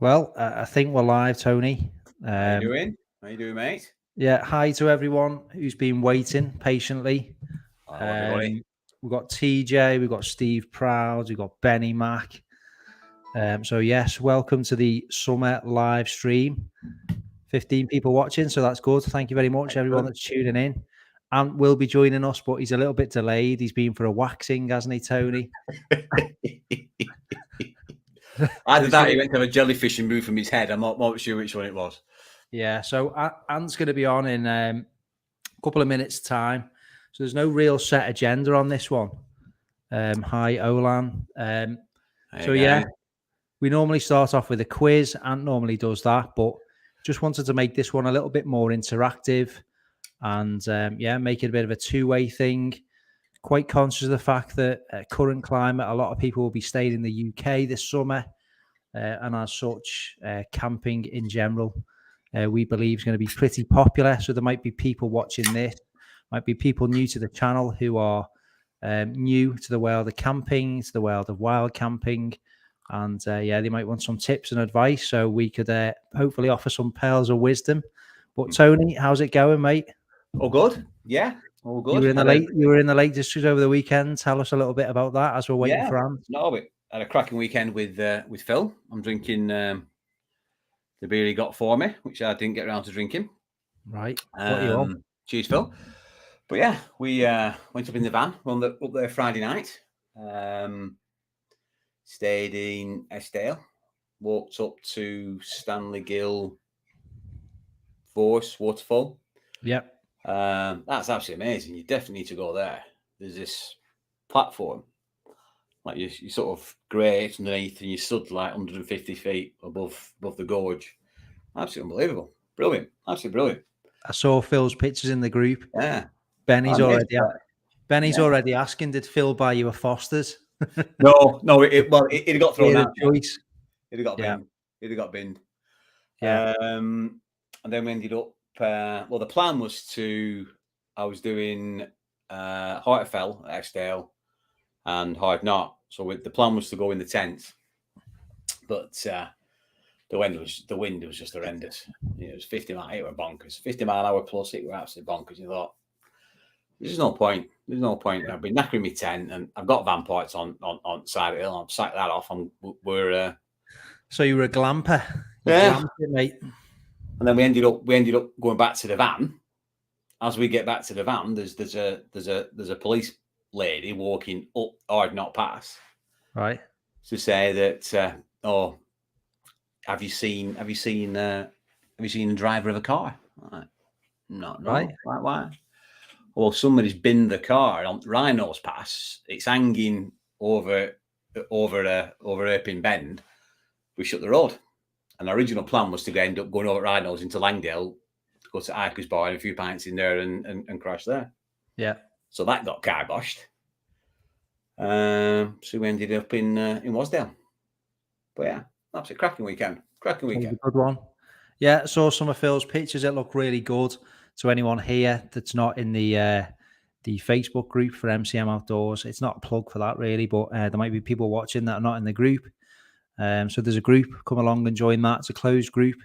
Well, I think we're live, Tony. How you doing? How you doing, mate? Yeah, hi to everyone who's been waiting patiently. Hello, everybody. We've got TJ, we've got Steve Proud, we've got Benny Mac. So yes, welcome to the summer live stream. 15 people watching, so that's good. Thank you very much, everyone that's tuning in. Ant will be joining us, but he's a little bit delayed. He's been for a waxing, hasn't he, Tony? Either that, he went to have a jellyfish and moved from his head. I'm not sure which one it was. Yeah, so Ant's going to be on in a couple of minutes' time. So there's no real set agenda on this one. Hi, Olan. Yeah, we normally start off with a quiz. Ant normally does that, but just wanted to make this one a little bit more interactive and make it a bit of a two-way thing. Quite conscious of the fact that current climate, a lot of people will be staying in the UK this summer, and as such, camping in general, we believe is going to be pretty popular. So there might be people watching this, might be people new to the channel who are new to the world of camping, to the world of wild camping. And they might want some tips and advice. So we could hopefully offer some pearls of wisdom. But Tony, how's it going, mate? All good. Yeah, all good. You were in the Lake District over the weekend. Tell us a little bit about that as we're waiting for Ant. No, but I had a cracking weekend with Phil. I'm drinking the beer he got for me, which I didn't get around to drinking. Right. What you on? Cheers, Phil. But yeah, we went up in the van. We're up there Friday night. Stayed in Eskdale. Walked up to Stanley Gill Force Waterfall. Yep. That's absolutely amazing. You definitely need to go there. There's this platform, like you sort of grate underneath, and you stood like 150 feet above the gorge. Absolutely unbelievable. Brilliant. Absolutely brilliant. I saw Phil's pictures in the group. Yeah. Benny's already asking, did Phil buy you a Foster's? No, it got thrown out. Choice. It got binned. It got binned. Yeah. And then we ended up. The plan was I was doing Hartfell, Eskdale, and Hard Knot. So the plan was to go in the tent, but the wind was just horrendous. It was 50 mile. It were bonkers. 50 mile an hour plus. It were absolutely bonkers. You thought, there's no point. There's no point. I've been knackering my tent, and I've got van parts on side of the hill. I've sacked that off. So you were a glamper. Yeah, mate. And then we ended up going back to the van. As we get back to the van, there's a police lady walking up Hard Knot Pass, right, to say that have you seen the driver of a car? Like, no, right. Why? Well, somebody's binned the car on Rhino's Pass. It's hanging over Erpin Bend. We shut the road. And the original plan was to end up going over Rhino's into Langdale, to go to Ike's Bar and a few pints in there and crash there. Yeah. So that got kiboshed. So we ended up in Wasdale. But yeah, absolutely cracking weekend. Good one. Yeah, saw some of Phil's pictures. It looked really good. To anyone here that's not in the Facebook group for MCM Outdoors, it's not a plug for that really, but there might be people watching that are not in the group. So there's a group, come along and join that. It's a closed group.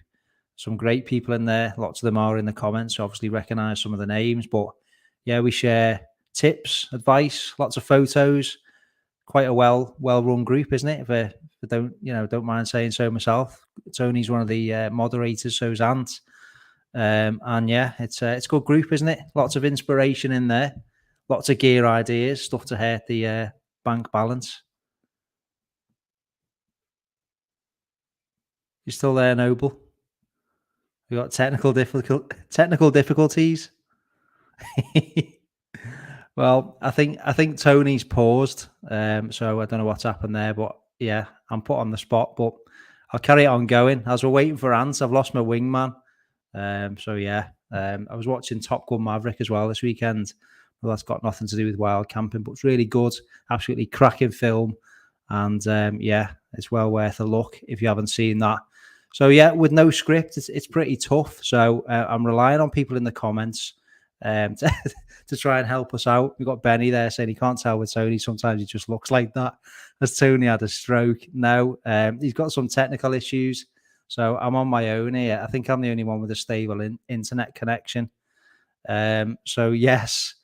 Some great people in there. Lots of them are in the comments. So obviously recognize some of the names, but yeah, we share tips, advice, lots of photos. Quite a well-run group, isn't it? If I don't mind saying so myself. Tony's one of the moderators, so's Ant. And yeah, it's a good group, isn't it? Lots of inspiration in there. Lots of gear ideas, stuff to hurt the bank balance. You still there, Noble? We got technical difficulties. Well, I think Tony's paused, so I don't know what's happened there. But yeah, I'm put on the spot. But I'll carry it on going as we're waiting for Ant. I've lost my wingman. I was watching Top Gun Maverick as well this weekend. Well, that's got nothing to do with wild camping, but it's really good, absolutely cracking film, and it's well worth a look if you haven't seen that. So yeah, with no script, it's pretty tough. So I'm relying on people in the comments to try and help us out. We've got Benny there saying he can't tell with Tony. Sometimes he just looks like that. Has Tony had a stroke? No, he's got some technical issues. So I'm on my own here. I think I'm the only one with a stable internet connection. So yes.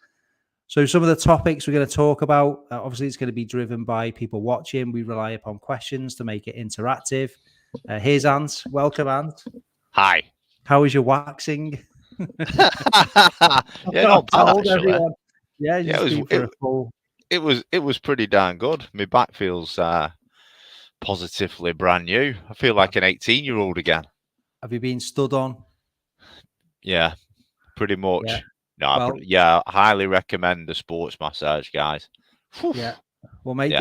So some of the topics we're going to talk about, obviously it's going to be driven by people watching. We rely upon questions to make it interactive. Here's Ant. Welcome, Ant. Hi. How is your waxing? Yeah, not bad actually. Everyone. Yeah, it was pretty darn good. My back feels positively brand new. I feel like an 18-year-old again. Have you been stood on? Yeah, pretty much. Yeah. No, I highly recommend the sports massage, guys. Whew. Yeah. Well, mate,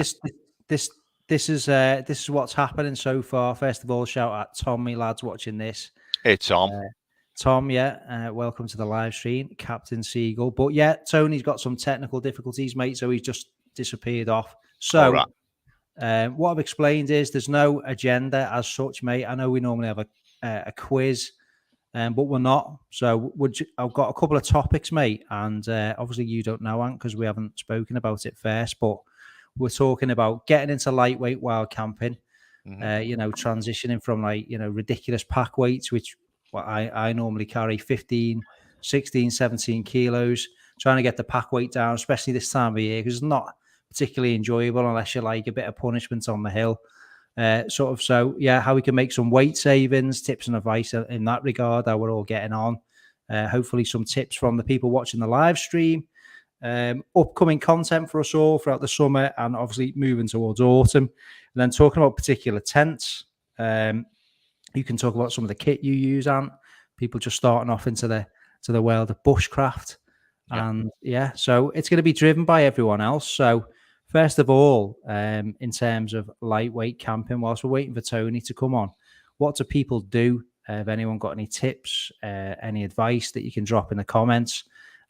this is what's happening so far. First of all, shout out Tommy, lads, watching this. Hey, Tom. Tom, welcome to the live stream, Captain Seagull. But yeah, Tony's got some technical difficulties, mate, so he's just disappeared off. So what I've explained is there's no agenda as such, mate. I know we normally have a quiz, but we're not. So I've got a couple of topics, mate, and obviously you don't know, Ant, because we haven't spoken about it first, but we're talking about getting into lightweight wild camping, transitioning from ridiculous pack weights, which I normally carry 15, 16, 17 kilos, trying to get the pack weight down, especially this time of year, because it's not particularly enjoyable unless you like a bit of punishment on the hill. How we can make some weight savings, tips and advice in that regard, how we're all getting on. Hopefully some tips from the people watching the live stream. Upcoming content for us all throughout the summer, and obviously moving towards autumn. And then talking about particular tents. You can talk about some of the kit you use, Ant. People just starting off into the world of bushcraft. Yeah. And so it's going to be driven by everyone else. So first of all, in terms of lightweight camping, whilst we're waiting for Tony to come on, what do people do? Have anyone got any tips, any advice that you can drop in the comments?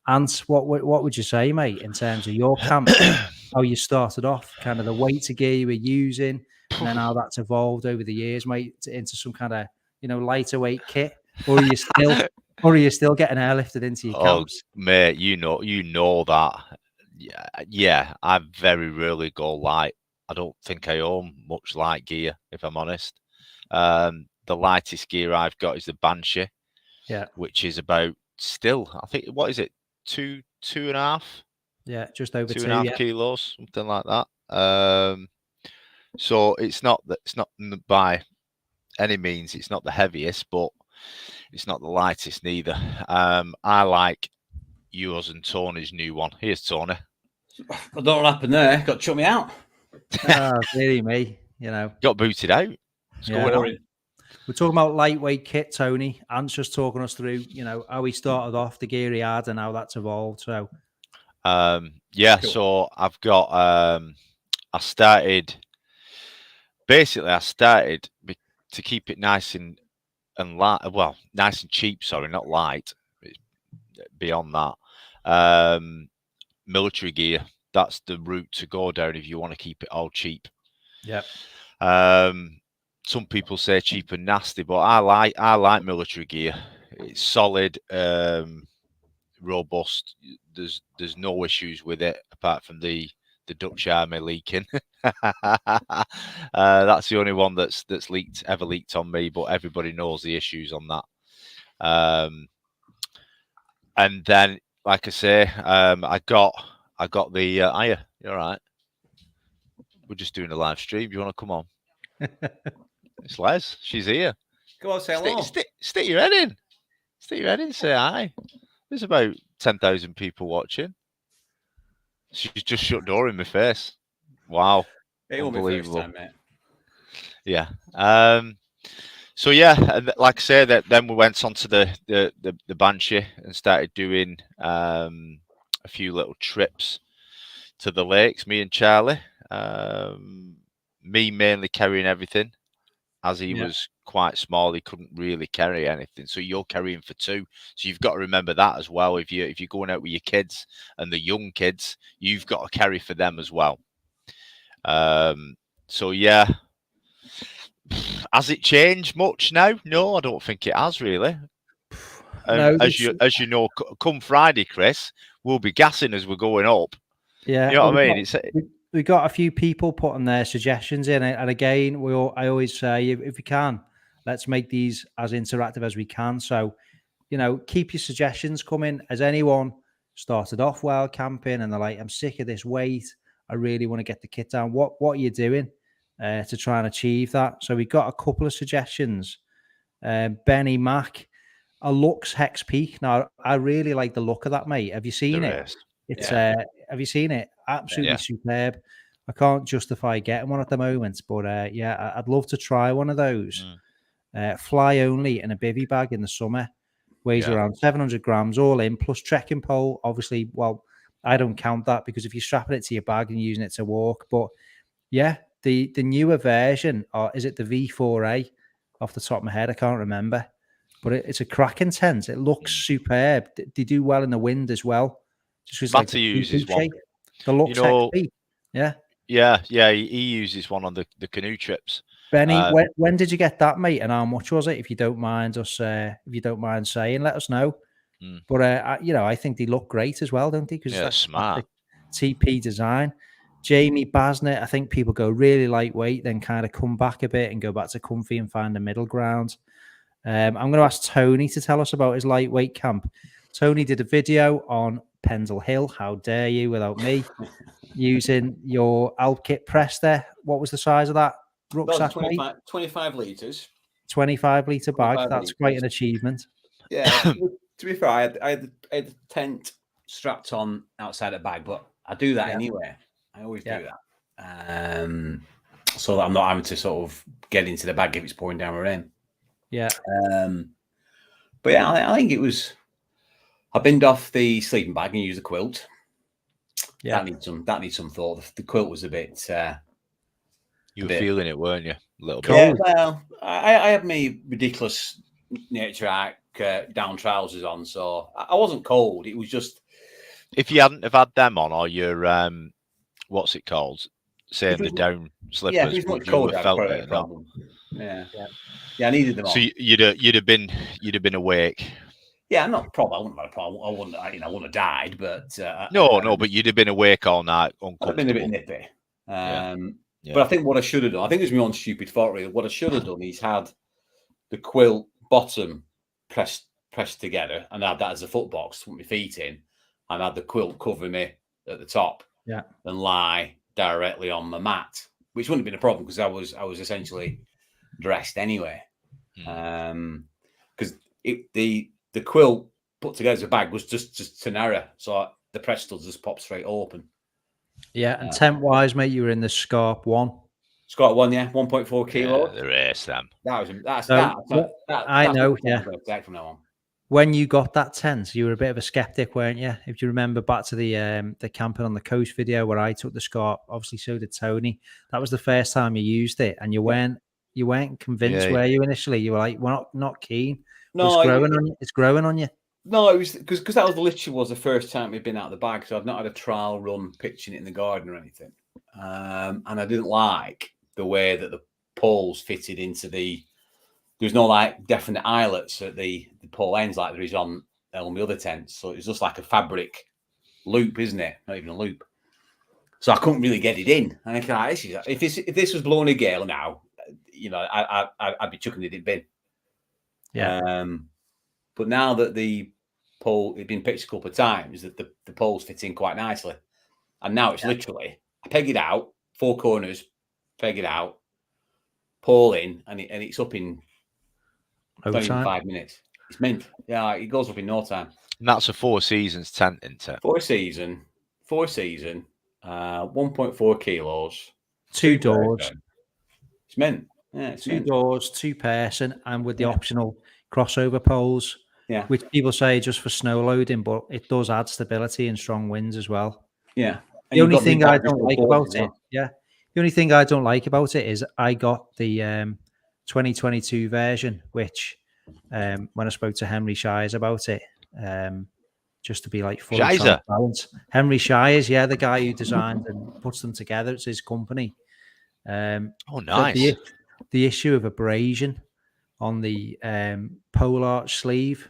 Ant, what would you say, mate, in terms of your camp, how you started off, kind of the weights of gear you were using, and then how that's evolved over the years, mate, into some kind of lighter weight kit, or are you still getting airlifted into your camps? Mate, you know that. Yeah, I very rarely go light. I don't think I own much light gear, if I'm honest. The lightest gear I've got is the Banshee, which is about I think, what is it, two and a half? Yeah, just over 2.5 kilos, something like that. So it's not by any means, it's not the heaviest, but it's not the lightest neither. I like yours and Tony's new one. Here's Tony. I don't know what happened there. Got to chuck me out. Really, me. Got booted out. What's going on? We're talking about lightweight kit, Tony. Ant's just talking us through, how he started off, the gear he had, and how that's evolved. So, cool. So I've got. I started to keep it nice and light. Well, nice and cheap. Sorry, not light. Beyond that, military gear. That's the route to go down if you want to keep it all cheap. Yeah. Some people say cheap and nasty, but I like military gear. It's solid, robust. There's no issues with it apart from the Dutch army leaking. That's the only one that's ever leaked on me, but everybody knows the issues on that. And then, like I say, I got the Aya. You're all right. We're just doing a live stream. Do you want to come on? It's Les. She's here. Go on, say hello. Stick your head in. Stick your head in. Say hi. There's about 10,000 people watching. She's just shut door in my face. Wow. Unbelievable. First time, mate. Yeah. So like I say, then we went on to the Banshee and started doing a few little trips to the lakes. Me and Charlie. Me mainly carrying everything, as he was quite small. He couldn't really carry anything. So you're carrying for two. So you've got to remember that as well. If you're going out with your kids and the young kids, you've got to carry for them as well. Has it changed much now? No, I don't think it has really. No, as you know, come Friday, Chris, we'll be gassing as we're going up. Yeah, you know what I mean. We got a few people putting their suggestions in, and again, I always say if you can Let's make these as interactive as we can. So, keep your suggestions coming. Has anyone started off wild camping and they're like, I'm sick of this weight, I really want to get the kit down? What are you doing to try and achieve that? So we got a couple of suggestions. Benny Mack, a Lux Hex Peak. Now, I really like the look of that, mate. Have you seen it? It's have you seen it? Absolutely superb. I can't justify getting one at the moment, but I'd love to try one of those. Fly only in a bivvy bag in the summer. Weighs around 700 grams all in, plus trekking pole. Obviously, well, I don't count that because if you're strapping it to your bag and using it to walk. But yeah, the newer version, or is it the V4A? Off the top of my head, I can't remember. But it's a cracking tent. It looks superb. They do well in the wind as well. Just Matty uses one. The Lux XP. Yeah. Yeah. He uses one on the canoe trips. Benny, when did you get that, mate? And how much was it? If you don't mind saying, let us know. But I think they look great as well, don't they? Because that's smart. TP design. Jamie Basnett, I think people go really lightweight, then kind of come back a bit and go back to comfy and find a middle ground. I'm going to ask Tony to tell us about his lightweight camp. Tony did a video on Pendle Hill. How dare you, without me, using your Alp kit press there. What was the size of that rucksack? 25 litres. 25 litre bag. That's quite an achievement. Yeah. To be fair, I had the tent strapped on outside the bag, but I do that anyway. I always do that. So that I'm not having to sort of get into the bag if it's pouring down rain. Yeah. But yeah, I think it was. I binned off the sleeping bag and used a quilt. Yeah, that needs some thought. The quilt was a bit. You were feeling it, weren't you? A little bit. Yeah. Well, I had my ridiculous nature arc down trousers on, so I wasn't cold. It was just. If you hadn't have had them on, or your what's it called? Saying the down slippers. Yeah, if it was much colder, I'd probably have a problem. Yeah, I needed them on. So you'd have been awake. Yeah, not probably. I wouldn't have had a problem. I wouldn't have died, but no, but you'd have been awake all night, uncomfortable. I'd been a bit nippy. But I think what I should have done, I think it was my own stupid fault, really. What I should have done is had the quilt bottom pressed together, and had that as a foot box to put my feet in, and had the quilt cover me at the top. Yeah, and lie directly on my mat, which wouldn't have been a problem because I was essentially dressed anyway. Because the quilt put together as a bag was just too narrow, so the press studs just popped straight open. Yeah, and tent wise, mate, you were in the Scarp 1. Scarp 1, yeah, 1.4 kilo. Yeah, the race, them. That's I know. Yeah. From now on. When you got that tent, you were a bit of a skeptic, weren't you? If you remember back to the camping on the coast video where I took the Scarp, obviously so did Tony. That was the first time you used it, and you weren't convinced, were you? Initially, you were like, "We're not keen." No, it's growing on you. No, it was because that was literally the first time we'd been out of the bag, so I've not had a trial run pitching it in the garden or anything. And I didn't like the way that the poles fitted into the. There's no like definite eyelets at the pole ends like there is on all the other tents. So it's just like a fabric loop, isn't it? Not even a loop. So I couldn't really get it in. And I thought, if this was blowing a gale now, I'd be chucking it in bin. Yeah. But now that the pole had been pitched a couple of times, that the poles fit in quite nicely. And now it's literally I peg it out, 4 corners, peg it out, pole in, and it's up in 25 minutes. It's mint. Yeah, it goes up in no time. And that's a 4 seasons tent, isn't it? 4 season, 1.4 kilos. 2 doors. It's mint. Yeah, it's 2 doors, 2 person, and with the optional crossover poles. Yeah. Which people say just for snow loading, but it does add stability and strong winds as well. Yeah. And the only thing I don't like about it, the only thing I don't like about it is I got the 2022 version, which when I spoke to Henry Shires about it, just to be like fully transparent. Henry Shires, the guy who designed and puts them together, it's his company. Nice. The issue of abrasion on the pole arch sleeve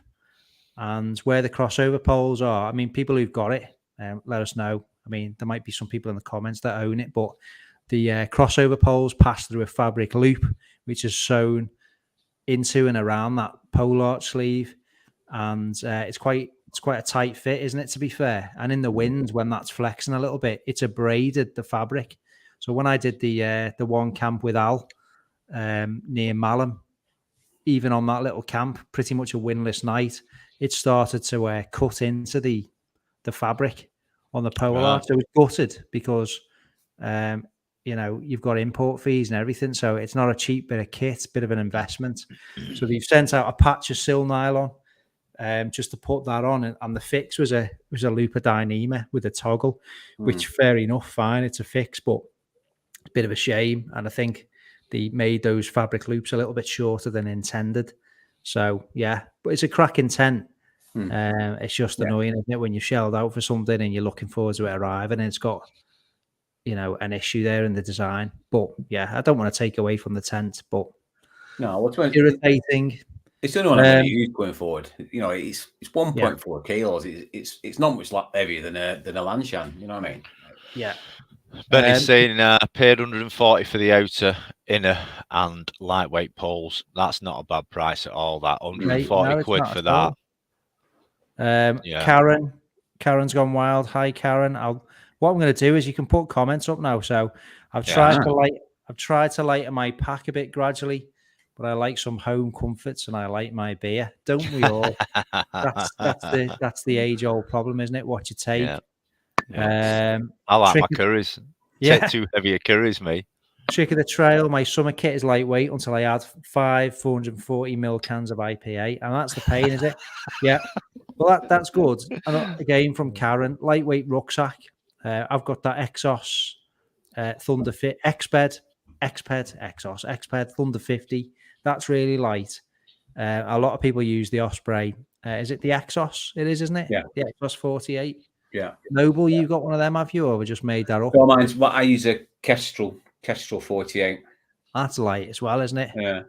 and where the crossover poles are. I mean, people who've got it, let us know. I mean, there might be some people in the comments that own it, but the crossover poles pass through a fabric loop, which is sewn into and around that pole arch sleeve, and it's quite a tight fit, isn't it? To be fair, and in the wind when that's flexing a little bit, it's abraded the fabric. So when I did the one camp with Al near Malham, even on that little camp, pretty much a windless night, it started to cut into the fabric on the pole arch. So it was gutted because you've got import fees and everything, so it's not a cheap bit of kit, bit of an investment. So they've sent out a patch of sil nylon just to put that on, and the fix was a loop of Dyneema with a toggle, which fair enough, fine, it's a fix, but it's a bit of a shame. And I think they made those fabric loops a little bit shorter than intended. So yeah, but it's a cracking tent. It's just annoying, isn't it, when you're shelled out for something and you're looking forward to it arriving and it's got an issue there in the design. But yeah, I don't want to take away from the tent, but no, what's irritating. It's the only one I'm going to use going forward. It's 1.4 kilos. It's not much heavier than a Lanshan. You know what I mean? Yeah. Benny's saying paid 140 for the outer, inner, and lightweight poles. That's not a bad price at all. That 140 quid for that. Karen's gone wild. Hi, Karen. What I'm going to do is you can put comments up now. So I've tried to lighten my pack a bit gradually, but I like some home comforts and I like my beer. Don't we all? that's the age-old problem, isn't it? What you take. Yeah. I like my curries. Take too heavy a curries, me. Trick of the trail. My summer kit is lightweight until I add 5 440ml cans of IPA, and that's the pain, is it? Yeah. Well, that's good. And again, from Karen, lightweight rucksack. I've got that Exos Thunder Fit Exped Thunder 50. That's really light. A lot of people use the Osprey. Is it the Exos? It is, isn't it? Yeah. The Exos 48. Yeah. Noble, you got one of them, have you? Or we just made that up? Well, I use a Kestrel 48. That's light as well, isn't it? Yeah.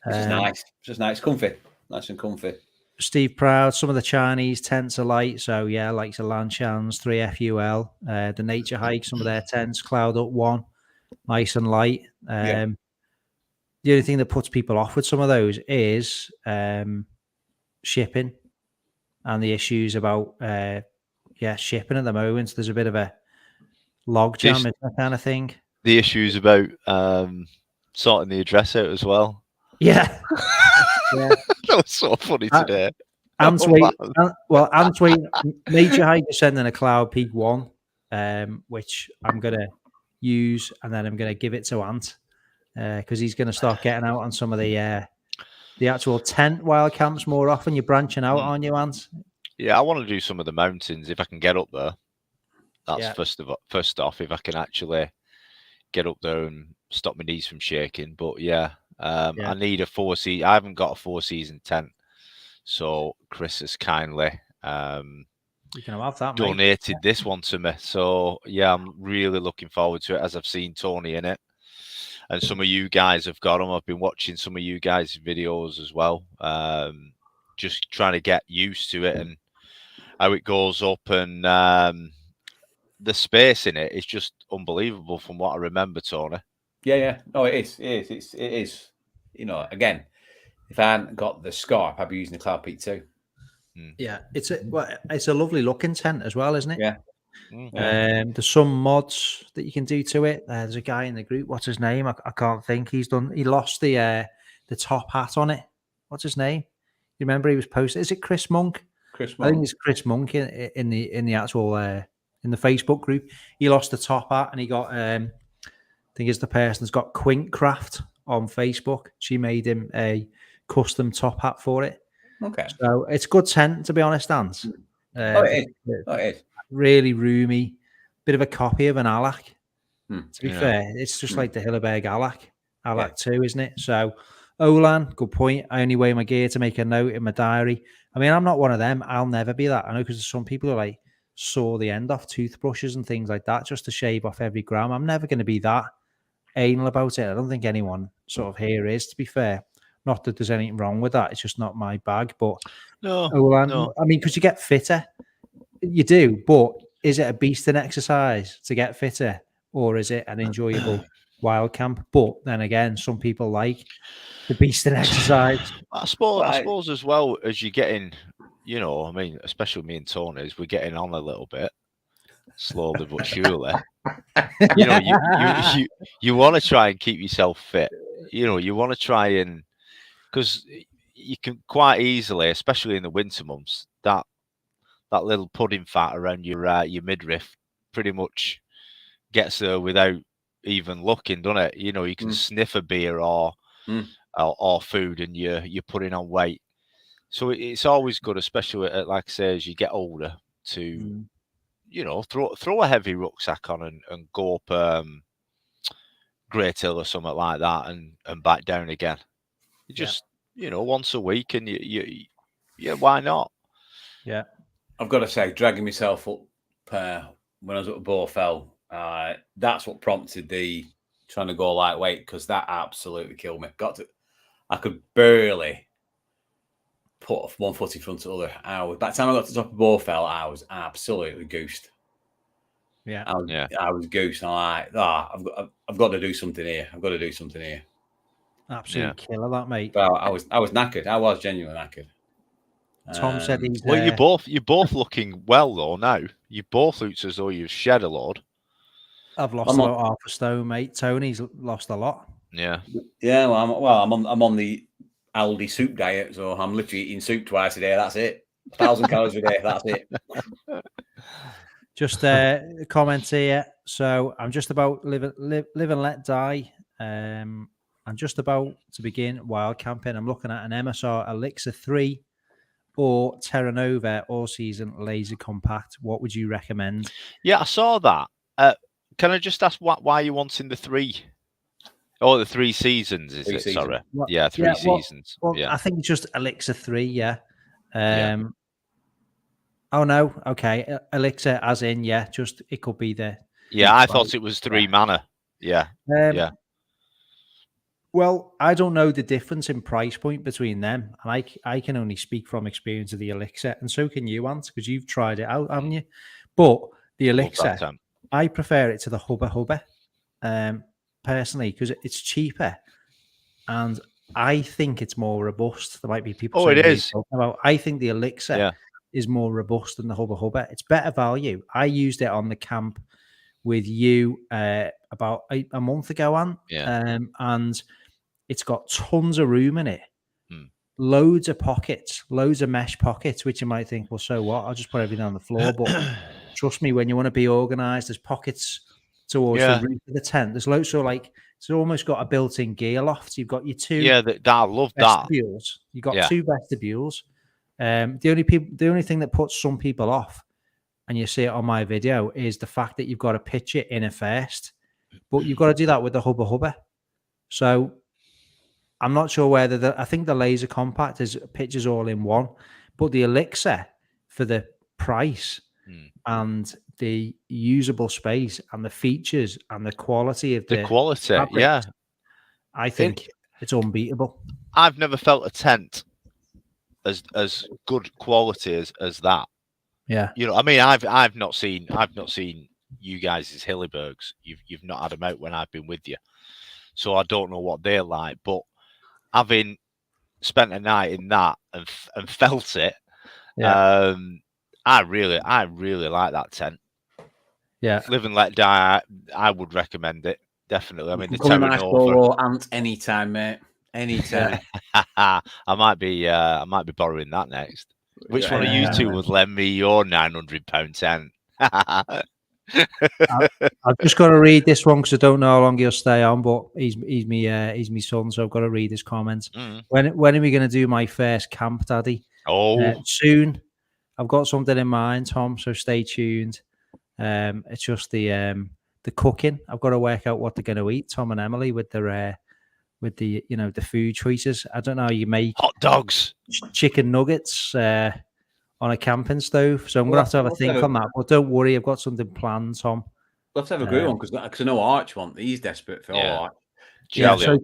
It's just nice. It's just nice. Comfy. Nice and comfy. Steve Proud, some of the Chinese tents are light. So, yeah, like the Lanshans, 3FUL, the Nature Hike, some of their tents, Cloud Up 1, nice and light. The only thing that puts people off with some of those is shipping and the issues about shipping at the moment. There's a bit of a log jam, that kind of thing. The issues about sorting the address out as well. Yeah. That was so funny today. Nature Hike is sending a Cloud Peak 1, which I'm going to use, and then I'm going to give it to Ant because he's going to start getting out on some of the actual tent wild camps more often. You're branching out, aren't you, Ant? Yeah, I want to do some of the mountains if I can get up there. That's first off, if I can actually get up there and stop my knees from shaking. But I need a 4-season. I haven't got a 4-season tent, so Chris has kindly you can have that, donated this one to me. So yeah, I'm really looking forward to it, as I've seen Tony in it, and some of you guys have got them. I've been watching some of you guys' videos as well, just trying to get used to it and how it goes up, and the space in it is just unbelievable from what I remember, Tony. Yeah. No, it is. It is. Again, if I hadn't got the Scarp, I'd be using the Cloud Peak 2. Yeah, it's a lovely looking tent as well, isn't it? Yeah. There's some mods that you can do to it. There's a guy in the group. What's his name? I can't think. He lost the top hat on it. What's his name? You remember he was posted? Is it Chris Monk? Chris Monk. I think it's Chris Monk in the actual in the Facebook group. He lost the top hat and he got I think it's the person that's got Quinkcraft on Facebook. She made him a custom top hat for it. Okay. So it's a good tent, to be honest, Hans. It is. Really roomy. Bit of a copy of an Alak. To be fair, it's just like the Hilleberg Alak 2, isn't it? So Olan, good point. I only weigh my gear to make a note in my diary. I mean, I'm not one of them. I'll never be that. I know because there's some people who like saw the end off toothbrushes and things like that just to shave off every gram. I'm never going to be that anal about it. I don't think anyone sort of here is, to be fair. Not that there's anything wrong with that. It's just not my bag. But no. I mean, because you get fitter. You do. But is it a beast in exercise to get fitter? Or is it an enjoyable wild camp. But then again, some people like the beast and exercise. I suppose as well as you're getting, you know, I mean, especially me and Tony, as we're getting on a little bit, slowly but surely. You know, you want to try and keep yourself fit. You know, you want to try and, because you can quite easily, especially in the winter months, that little pudding fat around your midriff pretty much gets there without even looking, doesn't it? You know, you can sniff a beer or food, and you're putting on weight. So it's always good, especially like I say, as you get older, to you know, throw a heavy rucksack on and go up Great Hill or something like that, and back down again. You just you know, once a week, and you why not? Yeah, I've got to say, dragging myself up when I was at Borfell, that's what prompted the trying to go lightweight, because that absolutely killed me. I could barely put one foot in front of the other. By the time I got to the top of Borfell, I was absolutely goosed. Yeah, I was goosed. I'm like, I've got to do something here. I've got to do something here. Absolute killer, that, mate. But I was knackered. I was genuinely knackered. Tom said he's. Well, you're both looking well though now. You both look as though you've shed a load. I've lost about half a stone, mate. Tony's lost a lot. Yeah. Yeah. Well, I'm on the Aldi soup diet, so I'm literally eating soup twice a day. That's it. 1,000 calories a day. That's it. Just a comment here. So I'm just about live and let die. I'm just about to begin wild camping. I'm looking at an MSR Elixir 3 or Terra Nova All Season Laser Compact. What would you recommend? Yeah, I saw that. Can I just ask why you're wanting the 3? Oh, the 3 seasons, is it? Sorry. Well, yeah, 3 seasons. Well, I think it's just Elixir 3, yeah. Oh, no. Okay. Elixir as in, just it could be the... Yeah, I thought it was 3 mana. Yeah. Well, I don't know the difference in price point between them. And I can only speak from experience of the Elixir. And so can you, Ant, because you've tried it out, haven't you? But the Elixir, I prefer it to the Hubba, personally, because it's cheaper. And I think it's more robust. There might be people saying, it is. I think the Elixir is more robust than the Hubba. It's better value. I used it on the camp with you about a month ago, Ant. And it's got tons of room in it. Loads of pockets, loads of mesh pockets, which you might think, well, so what? I'll just put everything on the floor. But trust me, when you want to be organized, there's pockets towards the roof of the tent. There's loads, so like it's almost got a built-in gear loft. You've got your 2 I love vestibules. You've got 2 vestibules. The only thing that puts some people off, and you see it on my video, is the fact that you've got to pitch it in a first. But you've got to do that with the Hubba. So I'm not sure whether I think the Laser Compact pitches all in one, but the Elixir, for the price and the usable space and the features and the quality of the quality, fabrics, I think it's unbeatable. I've never felt a tent as good quality as that. Yeah, you know, I mean, I've not seen you guys' Hillebergs. You've not had them out when I've been with you, so I don't know what they're like. But having spent a night in that and felt it, I really like that tent. Yeah, Live and Let Die. I would recommend it, definitely. I mean, the Terra Nova. Ant anytime, mate. Anytime. I might be borrowing that next. Which one of you two would lend me your £900 tent? I've just got to read this one because I don't know how long he'll stay on, but he's me son, so I've got to read his comments. When are we going to do my first camp, Daddy? Soon. I've got something in mind, Tom, so stay tuned. It's just the cooking. I've got to work out what they're going to eat, Tom and Emily, with the the food choices. I don't know how you make hot dogs, chicken nuggets on a camping stove. So I'm going to have a think on that. But don't worry, I've got something planned, Tom. We'll have to have a good one because I know Arch he's desperate for Arch. So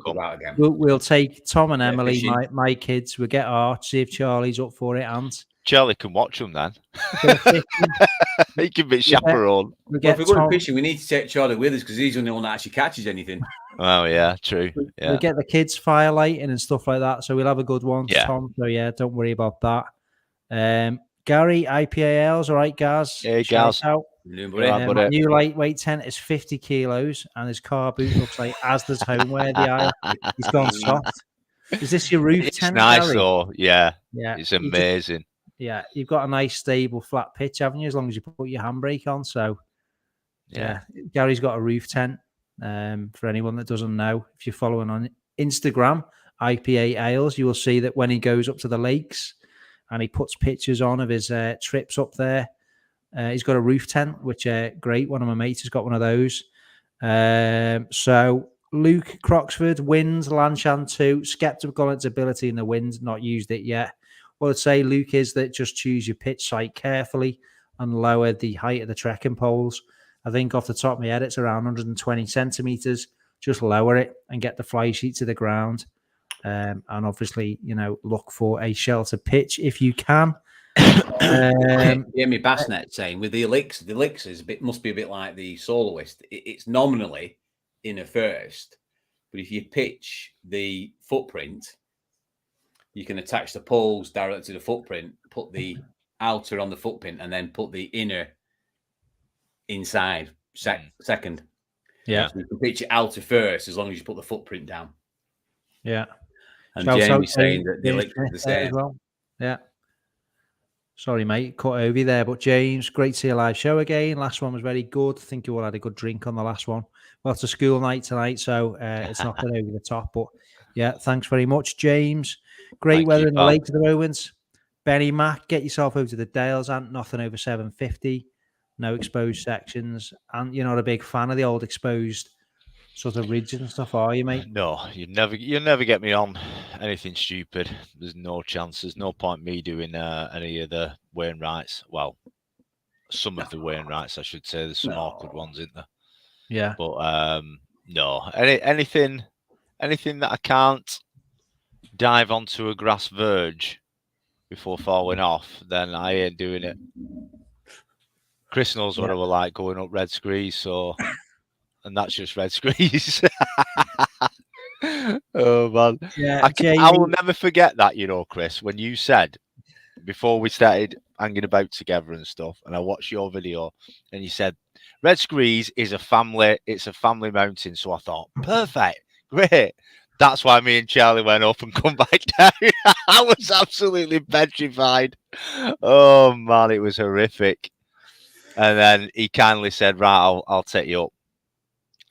we'll take Tom and Emily, my kids. We'll get Arch, see if Charlie's up for it, and Charlie can watch them then. He can be chaperone. If we're going fishing, we need to take Charlie with us because he's the only one that actually catches anything. Oh yeah, true. Yeah. We get the kids firelighting and stuff like that, so we'll have a good one, Tom. So yeah, don't worry about that. Gary, IPA ales, all right, Gaz? Hey, Gaz. New lightweight tent is 50 kilos, and his car boot looks like Asda's homeware. The aisle, he's gone soft. Is this your roof tent? It's nice, Gary? though. Yeah, it's amazing. You've got a nice, stable, flat pitch, haven't you? As long as you put your handbrake on. So, yeah, Gary's got a roof tent. For anyone that doesn't know, if you're following on Instagram, IPA Ales, you will see that when he goes up to the lakes and he puts pictures on of his trips up there, he's got a roof tent, which great. One of my mates has got one of those. So Luke Croxford wins Lanchan 2, skeptical on its ability in the wind, not used it yet. What I'd say, Luke, is that just choose your pitch site carefully and lower the height of the trekking poles. I think off the top of my head, it's around 120 centimeters. Just lower it and get the fly sheet to the ground. And obviously, look for a sheltered pitch if you can. Jamie Bassnet saying with the Elixir must be a bit like the Soloist. It's nominally in a first, but if you pitch the footprint, you can attach the poles directly to the footprint, put the outer on the footprint, and then put the inner inside second. Yeah. So you can pitch it outer first as long as you put the footprint down. Yeah. And Jamie's saying that the Elixir is the same. Well. Yeah. Sorry, mate, cut over there. But James, great to see a live show again. Last one was very good. I think you all had a good drink on the last one. Well, it's a school night tonight, so it's not going over the top. But yeah, thanks very much, James. Great weather in the lake at the moment. Benny Mac, get yourself over to the Dales, and nothing over 750. No exposed sections. And you're not a big fan of the old exposed sort of ridges and stuff, are you, mate? No, you'll never get me on anything stupid. There's no chance. There's no point me doing any of the Wainwrights. Well, some of the Wainwrights, I should say. There's some awkward ones, isn't there? Yeah. But no, anything that I can't dive onto a grass verge before falling off, then I ain't doing it. Chris knows what I was like going up Red Screes, so. And that's just Red Screes. Oh, man. Yeah, I will never forget that, Chris, when you said, before we started hanging about together and stuff, and I watched your video, and you said, Red Screes is a family mountain. So I thought, perfect, great. That's why me and Charlie went up and come back down. I was absolutely petrified. Oh, man, it was horrific. And then he kindly said, right, I'll take you up.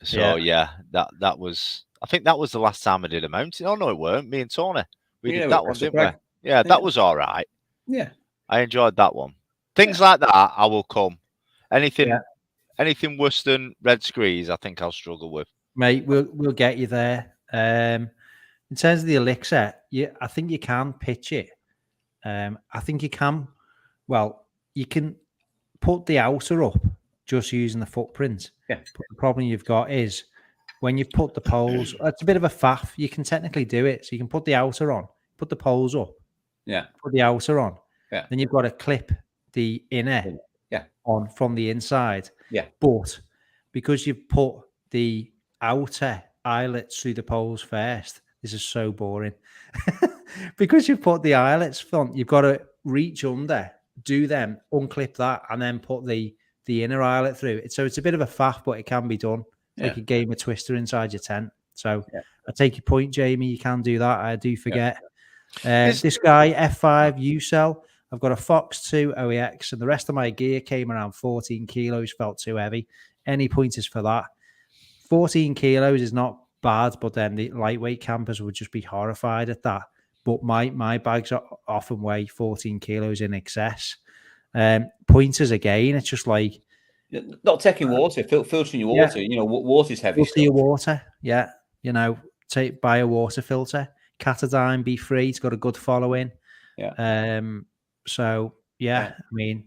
So yeah, that was. I think that was the last time I did a mountain. Oh no, it weren't. Me and Tony, we did that one, didn't we? Yeah, that was all right. Yeah, I enjoyed that one. Things like that, I will come. Anything worse than Red Screes, I think I'll struggle with. Mate, we'll get you there. In terms of the Elixir, I think you can pitch it. I think you can. Well, you can put the outer up just using the footprint. Yeah. But the problem you've got is when you put the poles, it's a bit of a faff. You can technically do it. So you can put the outer on, put the poles up. Yeah. Put the outer on. Yeah. Then you've got to clip the inner on from the inside. Yeah. But because you've put the outer eyelets through the poles first, this is so boring. Because you've put the eyelets front, you've got to reach under, do them, unclip that, and then put the inner eyelet through it. So it's a bit of a faff, but it can be done. It's like a game of Twister inside your tent. So I take your point, Jamie. You can do that. I do forget. This guy, F5 U-Cell, I've got a Fox 2 OEX, and the rest of my gear came around 14 kilos, felt too heavy. Any pointers for that? 14 kilos is not bad, but then the lightweight campers would just be horrified at that. But my bags often weigh 14 kilos in excess. Pointers again, it's just like not taking water, filtering your water. Water's heavy. Filter your water, buy a water filter. Catadine, be free. It's got a good following. I mean,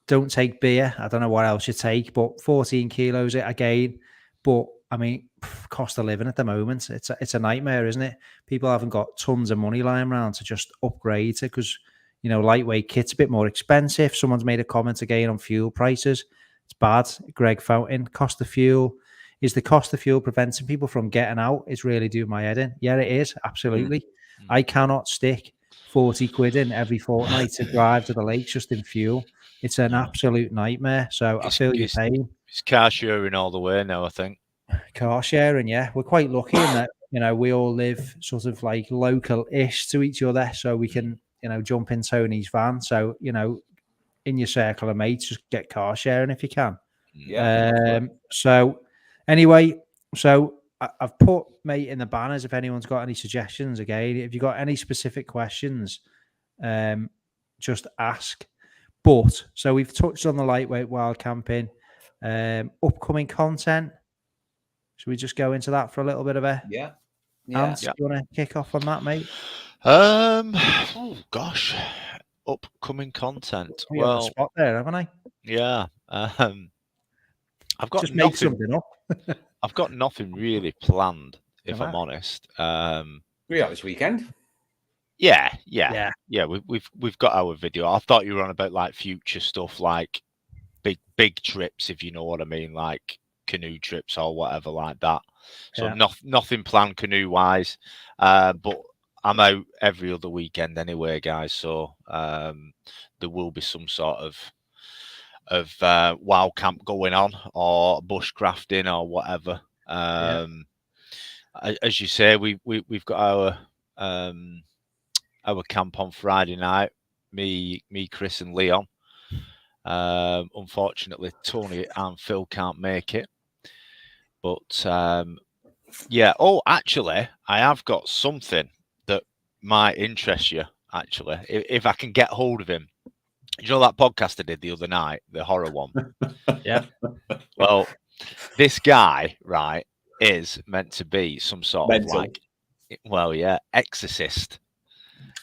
don't take beer. I don't know what else you take, but 14 kilos again. But I mean, cost of living at the moment, it's a nightmare, isn't it? People haven't got tons of money lying around to just upgrade it because lightweight kit's a bit more expensive. Someone's made a comment again on fuel prices. It's bad. Greg Fountain, cost of fuel. Is the cost of fuel preventing people from getting out? It's really doing my head in. Yeah, it is. Absolutely. I cannot stick 40 quid in every fortnight to drive to the lakes just in fuel. It's an absolute nightmare. So I feel your pain. It's car sharing all the way now, I think. Car sharing, yeah. We're quite lucky in that, we all live sort of like local-ish to each other. So we can, jump in Tony's van. So, in your circle of mates, just get car sharing if you can. Yeah. So anyway, I've put mate in the banners if anyone's got any suggestions. Again, if you've got any specific questions, just ask. But so we've touched on the lightweight wild camping, upcoming content. Should we just go into that for a little bit of a Ant, do you want to kick off on that, mate? Oh gosh, upcoming content. Well, on the spot there, haven't I? Yeah. I've got just make something up. I've got nothing really planned, if I'm honest. We're out this weekend. Yeah. We've got our video. I thought you were on about like future stuff, like big trips, if you know what I mean, like canoe trips or whatever like that. So nothing planned canoe wise, but I'm out every other weekend anyway, guys. So there will be some sort of wild camp going on or bushcrafting or whatever. As you say, we've got our camp on Friday night. Me, Chris, and Leon. Unfortunately, Tony and Phil can't make it. But yeah. Oh, actually, I have got something that might interest you. Actually, if I can get hold of him. You know that podcast I did the other night, the horror one? Yeah. Well, this guy, right, is meant to be some sort of like, exorcist.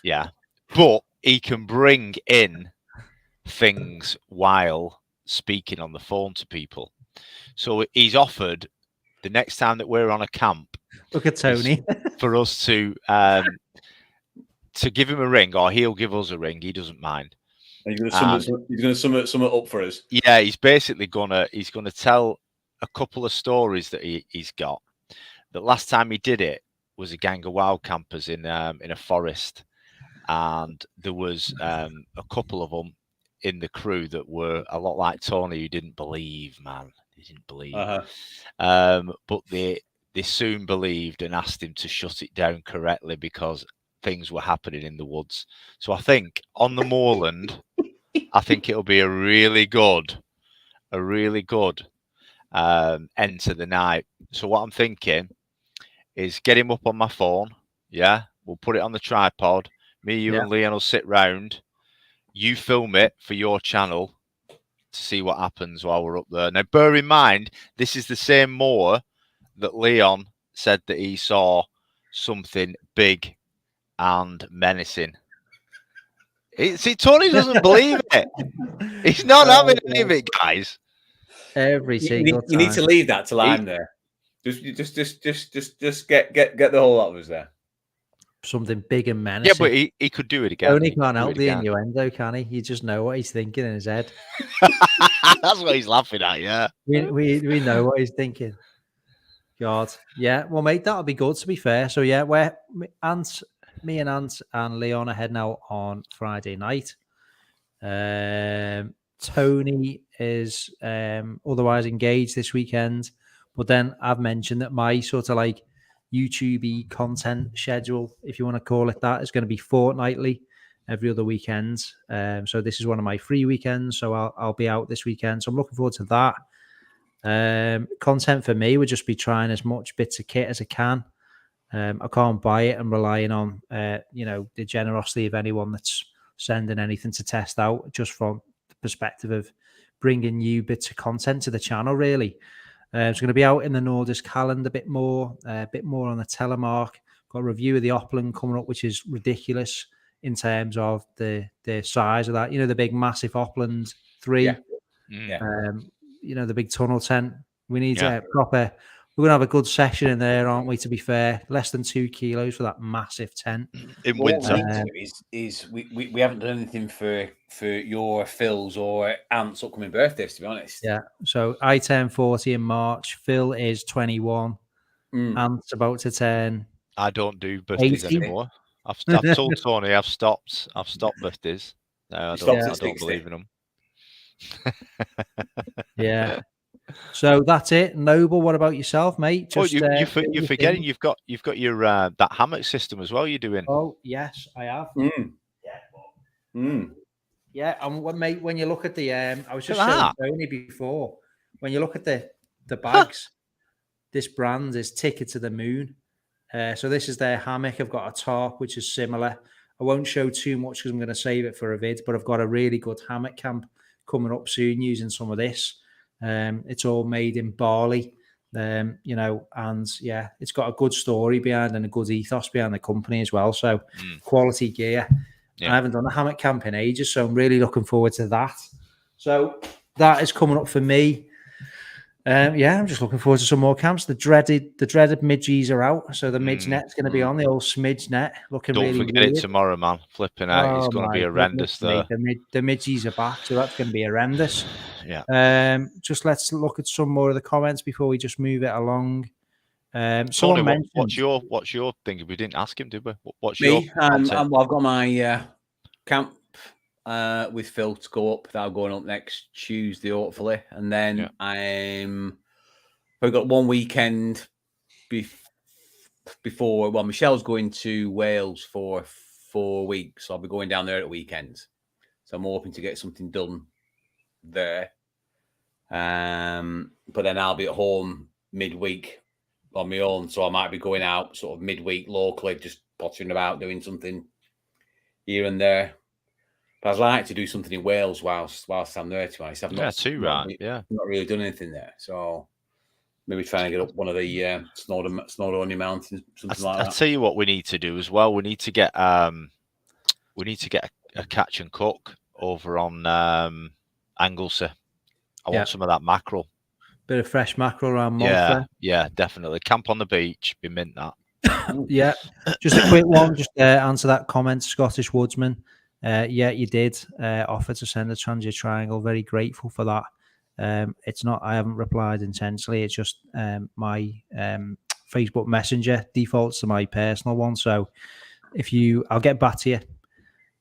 Yeah. But he can bring in things while speaking on the phone to people. So he's offered the next time that we're on a camp. Look at Tony. For us to give him a ring, or he'll give us a ring. He doesn't mind. He's going to sum it up for us. Yeah, he's basically gonna tell a couple of stories that he's got. The last time he did it was a gang of wild campers in a forest, and there was a couple of them in the crew that were a lot like Tony, who didn't believe, man. He didn't believe. But they soon believed and asked him to shut it down correctly because things were happening in the woods. So I think on the moorland, I think it'll be a really good end to the night. So what I'm thinking is get him up on my phone. Yeah, we'll put it on the tripod. Me, you, and Leon will sit round. You film it for your channel to see what happens while we're up there. Now, bear in mind, this is the same moor that Leon said that he saw something big and menacing. See, Tony doesn't believe it. He's not having any of it, guys. Every single time. You need to leave that till I'm there. Just get the whole lot of us there. Something big and menacing. Yeah, but he could do it again. Tony can't help the innuendo, can he? You just know what he's thinking in his head. That's what he's laughing at, yeah. We know what he's thinking. God. Yeah, well, mate, that'll be good, to be fair. So, yeah, me and Ant and Leon are heading out on Friday night. Tony is otherwise engaged this weekend. But then I've mentioned that my sort of like YouTube-y content schedule, if you want to call it that, is going to be fortnightly, every other weekend. So this is one of my free weekends. So I'll be out this weekend. So I'm looking forward to that. Content for me would just be trying as much bits of kit as I can. I can't buy it. I'm relying on the generosity of anyone that's sending anything to test out, just from the perspective of bringing new bits of content to the channel, really. It's going to be out in the Nordis calendar a bit more on the telemark. Got a review of the Opland coming up, which is ridiculous in terms of the size of that. The big massive Opland 3. The big tunnel tent. We need we're gonna have a good session in there, aren't we? To be fair, less than 2 kilos for that massive tent in winter. winter. What we need to do is we haven't done anything for your Phil's or Ant's upcoming birthdays, to be honest. Yeah. So I turn 40 in March. Phil is 21. Ant's about to turn. I don't do birthdays 80. anymore. I've told Tony I've stopped birthdays. No, I don't believe in them. Yeah. So that's it. Noble, what about yourself, mate? Just, you're forgetting you've got your that hammock system as well. You're doing. Oh yes, I have. Yeah, and mate, when you look at the I was just showing Tony before. When you look at the bags, this brand is Ticket to the Moon. So this is their hammock. I've got a top which is similar. I won't show too much because I'm going to save it for a vid, but I've got a really good hammock camp coming up soon using some of this. It's all made in Bali, and yeah, it's got a good story behind and a good ethos behind the company as well. So quality gear. Yeah. I haven't done a hammock camp in ages, so I'm really looking forward to that. So that is coming up for me. I'm just looking forward to some more camps. The dreaded midgies are out, so the midge net's going to be on, the old smidge net. Looking Don't really forget weird. It tomorrow, man. Flipping out, it's going to be horrendous there. The midgies are back, so that's going to be horrendous. Yeah. Just let's look at some more of the comments before we just move it along. Tony, what's your thing? We didn't ask him, did we? What's me? Your I've got my camp with Phil to go up. That'll going up next Tuesday, hopefully, and then we've got one weekend before. Well, Michelle's going to Wales for 4 weeks, so I'll be going down there at weekends. So I'm hoping to get something done there. But then I'll be at home midweek on my own, so I might be going out sort of midweek locally, just pottering about, doing something here and there. But I'd like to do something in Wales whilst I'm there, to be honest. I've not really done anything there. So maybe trying to get up one of the Snowdonia Mountains, something like that. I'll tell you what we need to do as well. We need to get a catch and cook over on Anglesey. I want some of that mackerel. Bit of fresh mackerel around Malta. Yeah, definitely. Camp on the beach, be mint that. Yeah, just a quick one. Just answer that comment, Scottish Woodsman. Yeah, you did offer to send a Transit Triangle. Very grateful for that. It's not, I haven't replied intentionally. It's just my Facebook Messenger defaults to my personal one. So I'll get back to you.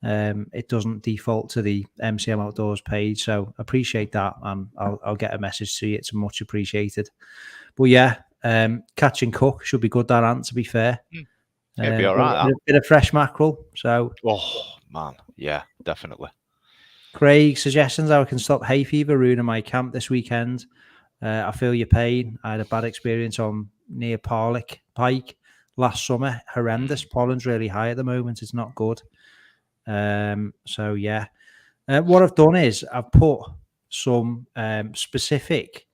It doesn't default to the MCM Outdoors page. So appreciate that. I'll get a message to you. It's much appreciated. But yeah, catch and cook should be good, that Ant, to be fair. It'll be all right. A bit of fresh mackerel. So, oh man, yeah, definitely. Craig, suggestions how I can stop hay fever ruining my camp this weekend. I feel your pain. I had a bad experience on near Pike last summer. Horrendous. Pollen's really high at the moment. It's not good. So yeah, what I've done is I've put some specific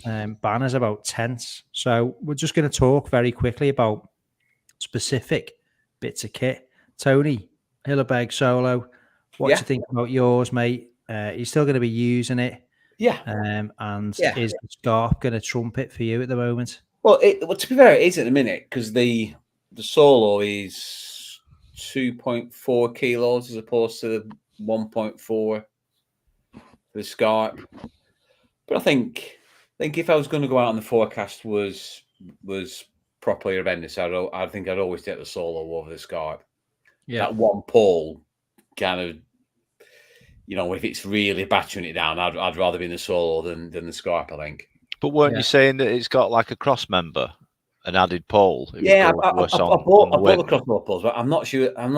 banners about tents. So we're just going to talk very quickly about specific bits of kit. Tony, Hilleberg Solo, what do you think about yours, mate? You're still going to be using it? Yeah. Is the Scarp going to trump it for you at the moment? Well, to be fair, it is at the minute, because the Solo is 2.4 kilos as opposed to the 1.4 for the Scarp. But I think if I was going to go out and the forecast was properly horrendous, I think I'd always take the Solo over the Scarp. Yeah. That one pole kind of, if it's really battering it down, I'd rather be in the Solo than the Scarp, I think. But weren't you saying that it's got like a cross member, an added pole? Yeah, I bought the cross member poles, but I'm not sure that I'm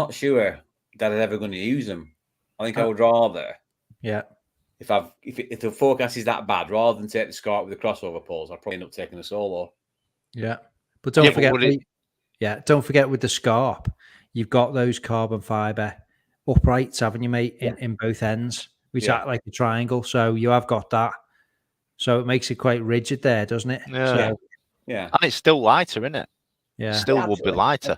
ever going to use them. I think I would rather, if the forecast is that bad, rather than take the Scarp with the crossover poles, I'll probably end up taking the Solo. Yeah, but don't forget. Don't forget with the Scarp, you've got those carbon fiber uprights, haven't you, mate? In both ends, which act like a triangle. So you have got that. So it makes it quite rigid there, doesn't it? Yeah. And it's still lighter, isn't it? Yeah. Still would be lighter,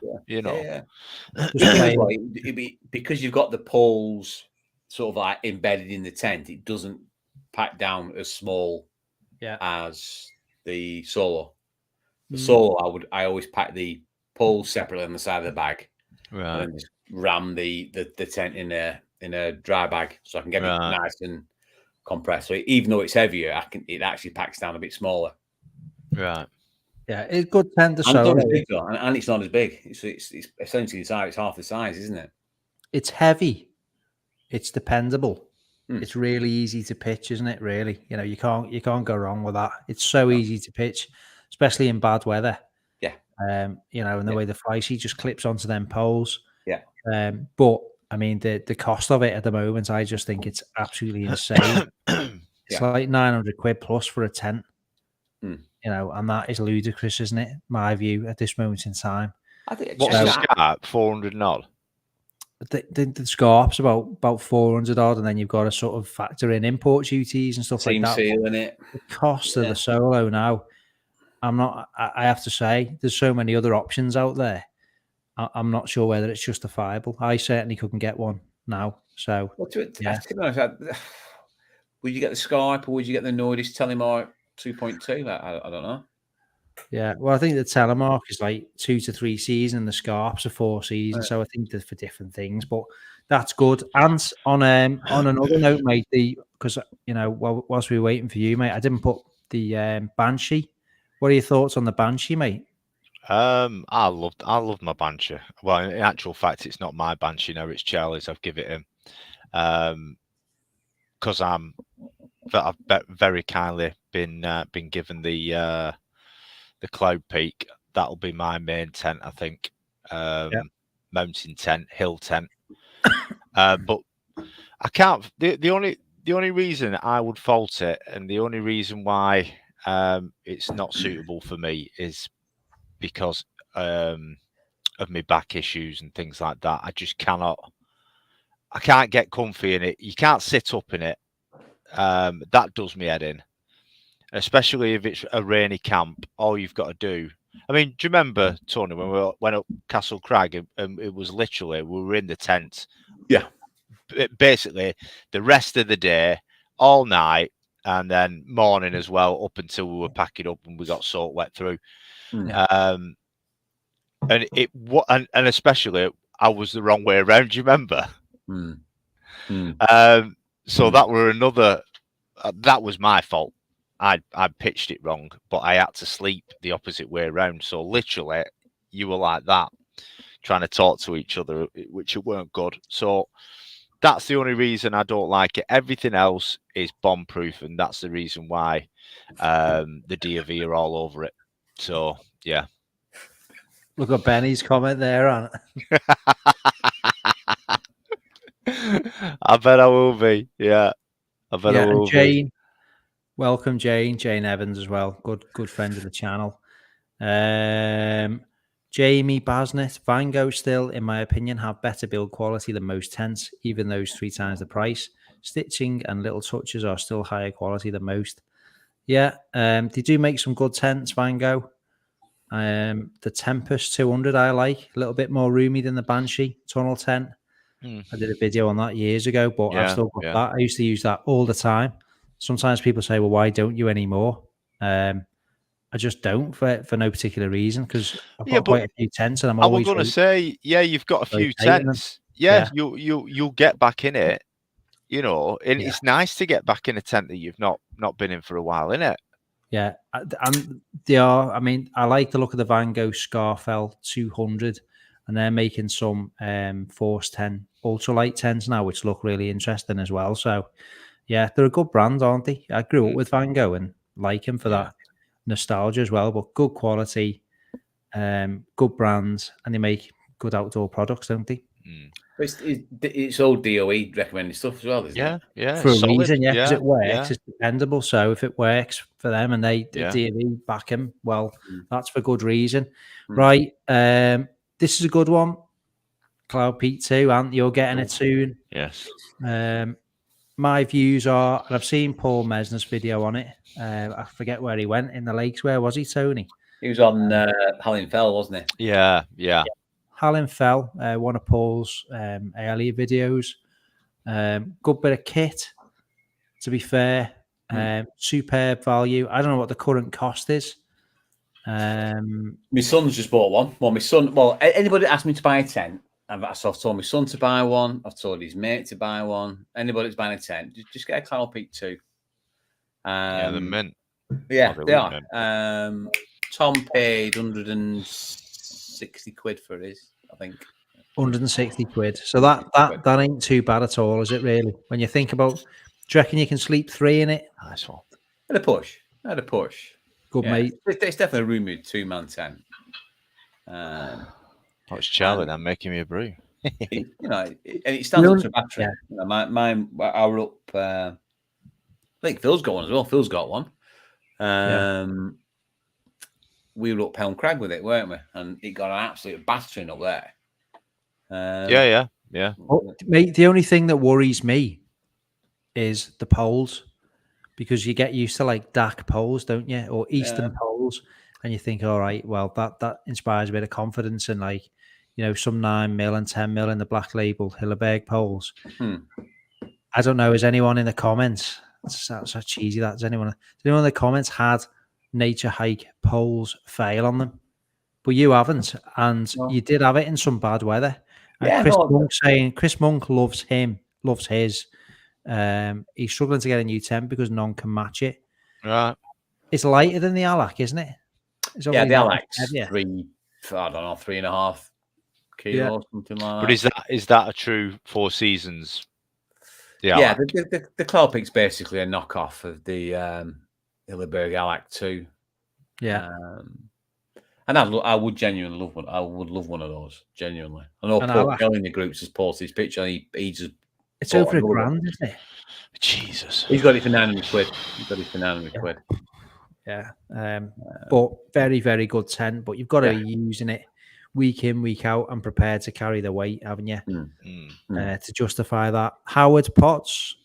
because you've got the poles sort of like embedded in the tent, it doesn't pack down as small as the Solo. The sole, I always pack the poles separately on the side of the bag, Right. and then just ram the tent in a dry bag, so I can get it nice and compressed. So even though it's heavier, it actually packs down a bit smaller. Right. Yeah, it's good tent to solo. And it's not as big. It's essentially the size. It's half the size, isn't it? It's heavy. It's dependable. It's really easy to pitch, isn't it? Really, you can't go wrong with that. It's so easy to pitch, especially in bad weather. Yeah. And the way the fly sheet just clips onto them poles. Yeah. But I mean, the cost of it at the moment, I just think it's absolutely insane. It's like 900 quid plus for a tent. And that is ludicrous, isn't it? My view at this moment in time. I think what's the Scarp? 400 and odd. The Scarp's about 400 odd, and then you've got to sort of factor in import duties and stuff like that. Sealing it. The cost of the solo now, I have to say, there's so many other options out there. I'm not sure whether it's justifiable. I certainly couldn't get one now. So, to be honest, would you get the Scarp or would you get the Nordis Telemark 2.2? I don't know. Yeah, well, I think the Telemark is like 2 to 3 seasons, and the Scarps are 4 seasons. So I think they're for different things, but that's good. And on another note, mate, because whilst we were waiting for you, mate, I didn't put the Banshee. What are your thoughts on the Banshee, mate? I loved my Banshee. Well, in actual fact, it's not my Banshee. No, it's Charlie's. I've given it him because I've very kindly been given the Cloud Peak. That'll be my main tent, I think. Mountain tent, hill tent. But I can't. The only reason I would fault it, and the only reason why it's not suitable for me, is because of my back issues and things like that. I just cannot. I can't get comfy in it. You can't sit up in it. That does me head in, especially if it's a rainy camp. All you've got to do. I mean, do you remember, Tony, when we went up Castle Crag, and it was literally, we were in the tent. Yeah. Basically, the rest of the day, all night, and then morning as well, up until we were packing up and we got soaked wet through. And especially, I was the wrong way around. Do you remember? So that were another. That was my fault. I pitched it wrong, but I had to sleep the opposite way around. So literally, you were like that, trying to talk to each other, which it weren't good. So that's the only reason I don't like it. Everything else is bomb proof, and that's the reason why the DOV are all over it. So yeah. Look at Benny's comment there on it. I bet I will be. Yeah. I bet I will Jane. Be. Welcome, Jane Evans as well. Good friend of the channel. Jamie Basnett. Van Gogh still, in my opinion, have better build quality than most tents, even those 3 times the price. Stitching and little touches are still higher quality than most. Yeah, they do make some good tents, Van Gogh. The Tempest 200 I like. A little bit more roomy than the Banshee tunnel tent. I did a video on that years ago, but I've still got that. I used to use that all the time. Sometimes people say, well, why don't you anymore? I just don't for no particular reason, because I've got quite a few tents, and I'm always going to say, you've got a few tents. You'll get back in it, and it's nice to get back in a tent that you've not been in for a while, isn't it? Yeah, and they are. I mean, I like the look of the Van Gogh Scarfell 200, and they're making some Force 10 ultralight tents now, which look really interesting as well. So, yeah, they're a good brand, aren't they? I grew up with Van Gogh and like him for that nostalgia as well. But good quality, good brands, and they make good outdoor products, don't they? It's all DOE recommended stuff as well, isn't it? Yeah, for a reason, because it works. It's dependable. So if it works for them and they DOE back him, well, that's for good reason, right? This is a good one. Cloud Peak 2, and you're getting it soon. Yes. My views are, and I've seen Paul Mesner's video on it. I forget where he went in the lakes. Where was he, Tony? He was on Hallin Fell, wasn't he? Yeah. Hallin Fell, one of Paul's earlier videos. Good bit of kit, to be fair. Superb value. I don't know what the current cost is. My son's just bought one. Well, my son. Well, anybody that asked me to buy a tent, I've told my son to buy one. I've told his mate to buy one. Anybody that's buying a tent, just get a Cloud Peak 2. Yeah, they're mint. Yeah, they are. Tom paid 160 quid for his, I think. 160 quid. So that ain't too bad at all, is it? Really? When you think about, do you reckon you can sleep 3 in it? Nice one. At a push. Good, mate. It's definitely a roomy 2-man tent. It's Charlie then making me a brew. And it stands up to a battery. Yeah. Mine, I were up. I think Phil's got one as well. Phil's got one. We were up Helm Crag with it, weren't we? And it got an absolute battering up there. Yeah. Well, mate, the only thing that worries me is the poles, because you get used to like DAC poles, don't you, or Eastern poles, and you think, all right, well, that inspires a bit of confidence, and like, some 9mm and 10mm in the Black Label Hilleberg poles. I don't know. Is anyone in the comments? That's so cheesy. Has anyone in the comments had nature hike poles fail on them? But you haven't, and you did have it in some bad weather. Chris Monk loves his. He's struggling to get a new tent because none can match it. Right. It's lighter than the Alac, isn't it? The Alac's 3.5 kilos, something like that. But is that a true Four Seasons? The Cloud Peak's basically a knockoff of the Hilleberg Alac 2. Yeah. And I would genuinely love one. I would love one of those, genuinely. I know Paul Kelly in the groups has posted his picture, and he just... It's over $1,000, isn't it? Jesus. He's got it for 900 quid. Yeah. But very, very good tent. But you've got to be using it week in, week out, and prepared to carry the weight, haven't you? To justify that. Howard Potts,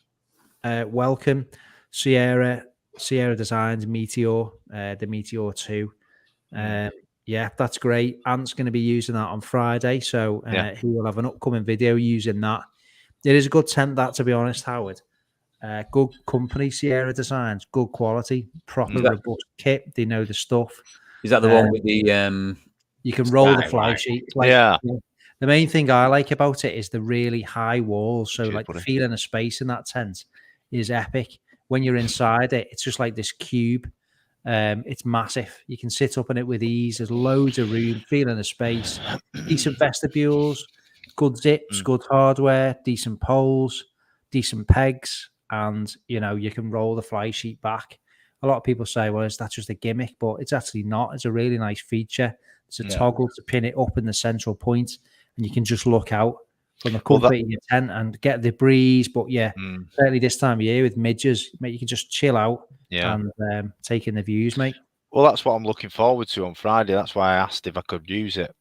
welcome. Sierra Designs Meteor, the Meteor 2. Yeah, that's great. Ant's going to be using that on Friday, so he will have an upcoming video using that. It is a good tent, that, to be honest, Howard. Good company, Sierra Designs, good quality, proper robust kit. They know the stuff. Is that the one with the you can roll the fly sheet? The main thing I like about it is the really high walls. So the feeling of space in that tent is epic. When you're inside it, it's just like this cube. It's massive. You can sit up in it with ease. There's loads of room, feeling of space, decent vestibules, good zips, good hardware, decent poles, decent pegs, and you can roll the fly sheet back. A lot of people say, well, is that just a gimmick? But it's actually not. It's a really nice feature. It's a toggle to pin it up in the central point, and you can just look out from the comfort of your tent and get the breeze. But certainly this time of year with midges, mate, you can just chill out and take in the views, mate. Well, that's what I'm looking forward to on Friday. That's why I asked if I could use it.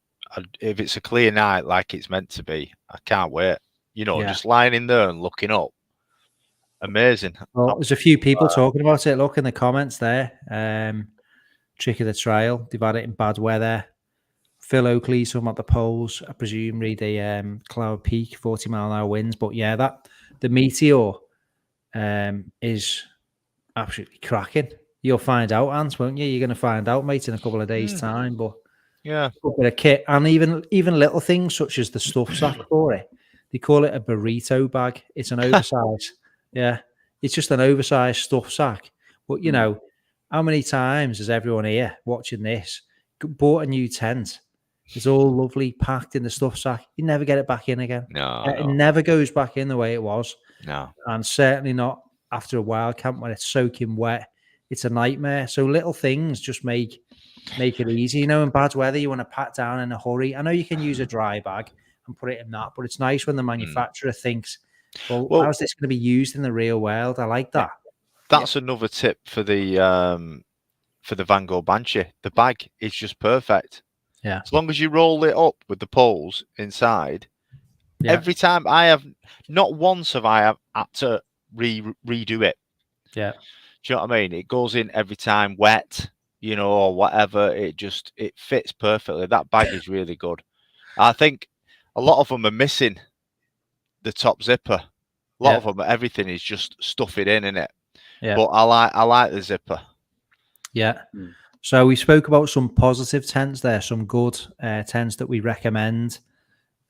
If it's a clear night like it's meant to be, I can't wait. Just lying in there and looking up. Amazing. Well, there's a few people talking about it. Look in the comments there. Trick of the trail. They've had it in bad weather. Phil Oakley's talking about the poles. I presume the Cloud Peak 40-mile-an-hour winds. But the Meteor is absolutely cracking. You'll find out, Ant, won't you? You're going to find out, mate, in a couple of days' time. But a bit of kit, and even little things such as the stuff sack for it. They call it a burrito bag. It's an oversized. It's just an oversized stuff sack. But how many times has everyone here watching this bought a new tent? It's all lovely, packed in the stuff sack. You never get it back in again. It never goes back in the way it was. No, and certainly not after a wild camp when it's soaking wet. It's a nightmare. So little things just make it easy. In bad weather, you want to pack down in a hurry. I know you can use a dry bag and put it in that, but it's nice when the manufacturer thinks, well, how's this going to be used in the real world? I like that. That's another tip for the Van Gogh Banshee. The bag is just perfect. Yeah. As long as you roll it up with the poles inside, every time not once have I had to redo it. Yeah. Do you know what I mean? It goes in every time wet, or whatever. It fits perfectly. That bag is really good. I think a lot of them are missing the top zipper. A lot of them, everything is just stuff it in it. Yeah. But I like the zipper. Yeah. So we spoke about some positive tents there, some good tents that we recommend.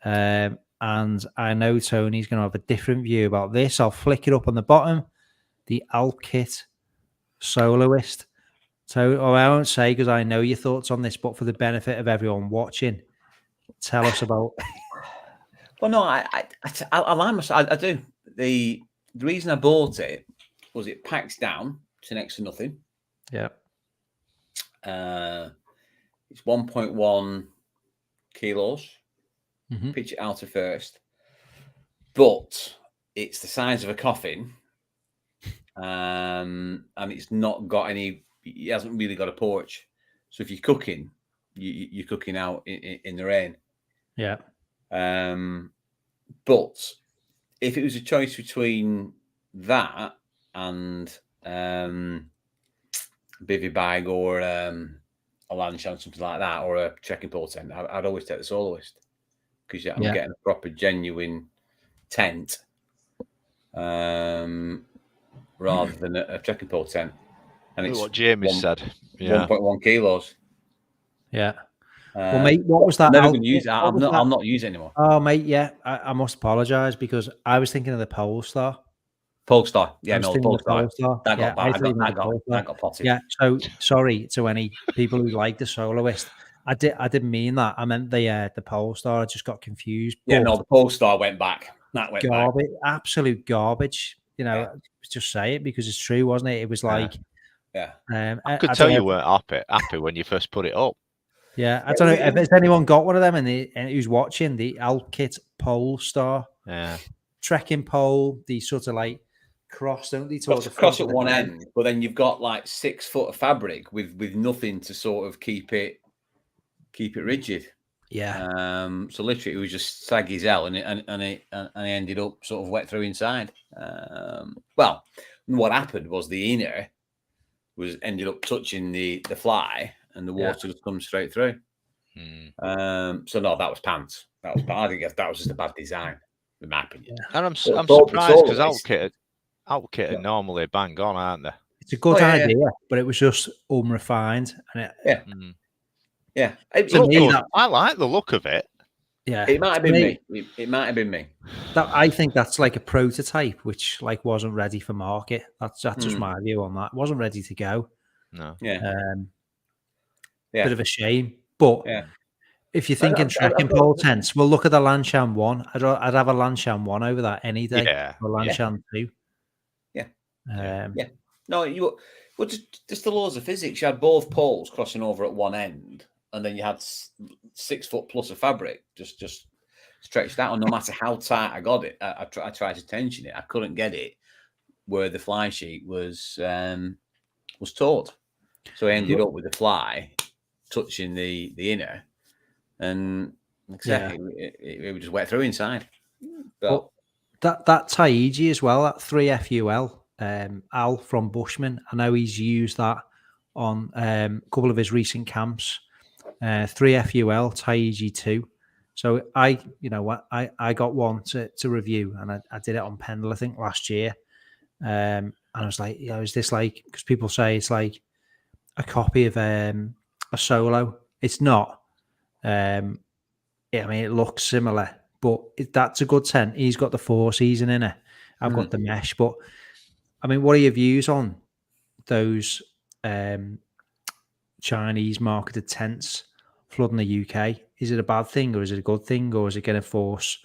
And I know Tony's going to have a different view about this. I'll flick it up on the bottom. The Alpkit Soloist. So I won't say because I know your thoughts on this, but for the benefit of everyone watching, tell us about. Well, no, I like myself. I do. The reason I bought it was it packs down to next to nothing. Yeah. It's 1.1 kilos. Mm-hmm. Pitch it out at first, but it's the size of a coffin, and it's not got any. It hasn't really got a porch. So if you're cooking, you're cooking out in the rain. Yeah. But if it was a choice between that and bivy bag or a Lancashire, something like that, or a trekking pole tent, I'd always take the Soloist because I'm getting a proper genuine tent rather than a trekking pole tent. And it's what Jamie said. 1.1 kilos. Yeah. Well, mate, what was that? I'm never going to use it. I'll not use it anymore. Oh, mate, yeah. I must apologise because I was thinking of the Polestar. Polestar. Yeah, no, the Polestar. That got potted. Yeah, so sorry to any people who like the Soloist. I didn't mean that. I meant the Polestar. I just got confused. Yeah, no, the Polestar went back. That went garbage, back. Absolute garbage. You know, just say it because it's true, wasn't it? It was like... I could tell you weren't happy when you first put it up. Yeah, I don't know if has anyone got one of them and who's watching the Alpkit Polestar. Yeah, trekking pole. The sort of like cross, don't they? Cross at one end, but then you've got like 6 foot of fabric with nothing to sort of keep it rigid. Yeah. So literally, it was just saggy as hell, and it ended up sort of wet through inside. Well, what happened was the inner ended up touching the fly, and the water just comes straight through. So no, that was pants. That was bad. I think that was just a bad design, in my opinion. And I'm surprised because Alpkit are normally bang on, aren't they? It's a good idea, but it was just unrefined. And I like the look of it. Yeah, it might have been me. It might have been me. I think that's like a prototype, which like wasn't ready for market. That's just my view on that. It wasn't ready to go. No. Bit of a shame, but if you're thinking trekking pole tents, we'll look at the Lancashire 1. I'd have a Lancashire 1 over that any day. Or Lancashire 2. No, just the laws of physics. You had both poles crossing over at one end, and then you had 6 foot plus of fabric just stretched out. And no matter how tight I got it, I tried to tension it. I couldn't get it where the fly sheet was taut. So I ended up with the fly touching the inner, and it would just wet through inside. But that Taiji as well, that 3FUL, Al from Bushman, I know he's used that on a couple of his recent camps. 3FUL Taiji 2. So I got one to review, and I did it on Pendle, I think last year. And I was like, is this like, because people say it's like a copy of a Solo. It's not. I mean, it looks similar, but that's a good tent. He's got the 4-season in it. I've got the mesh, but I mean, what are your views on those Chinese marketed tents flooding the UK? Is it a bad thing, or is it a good thing, or is it going to force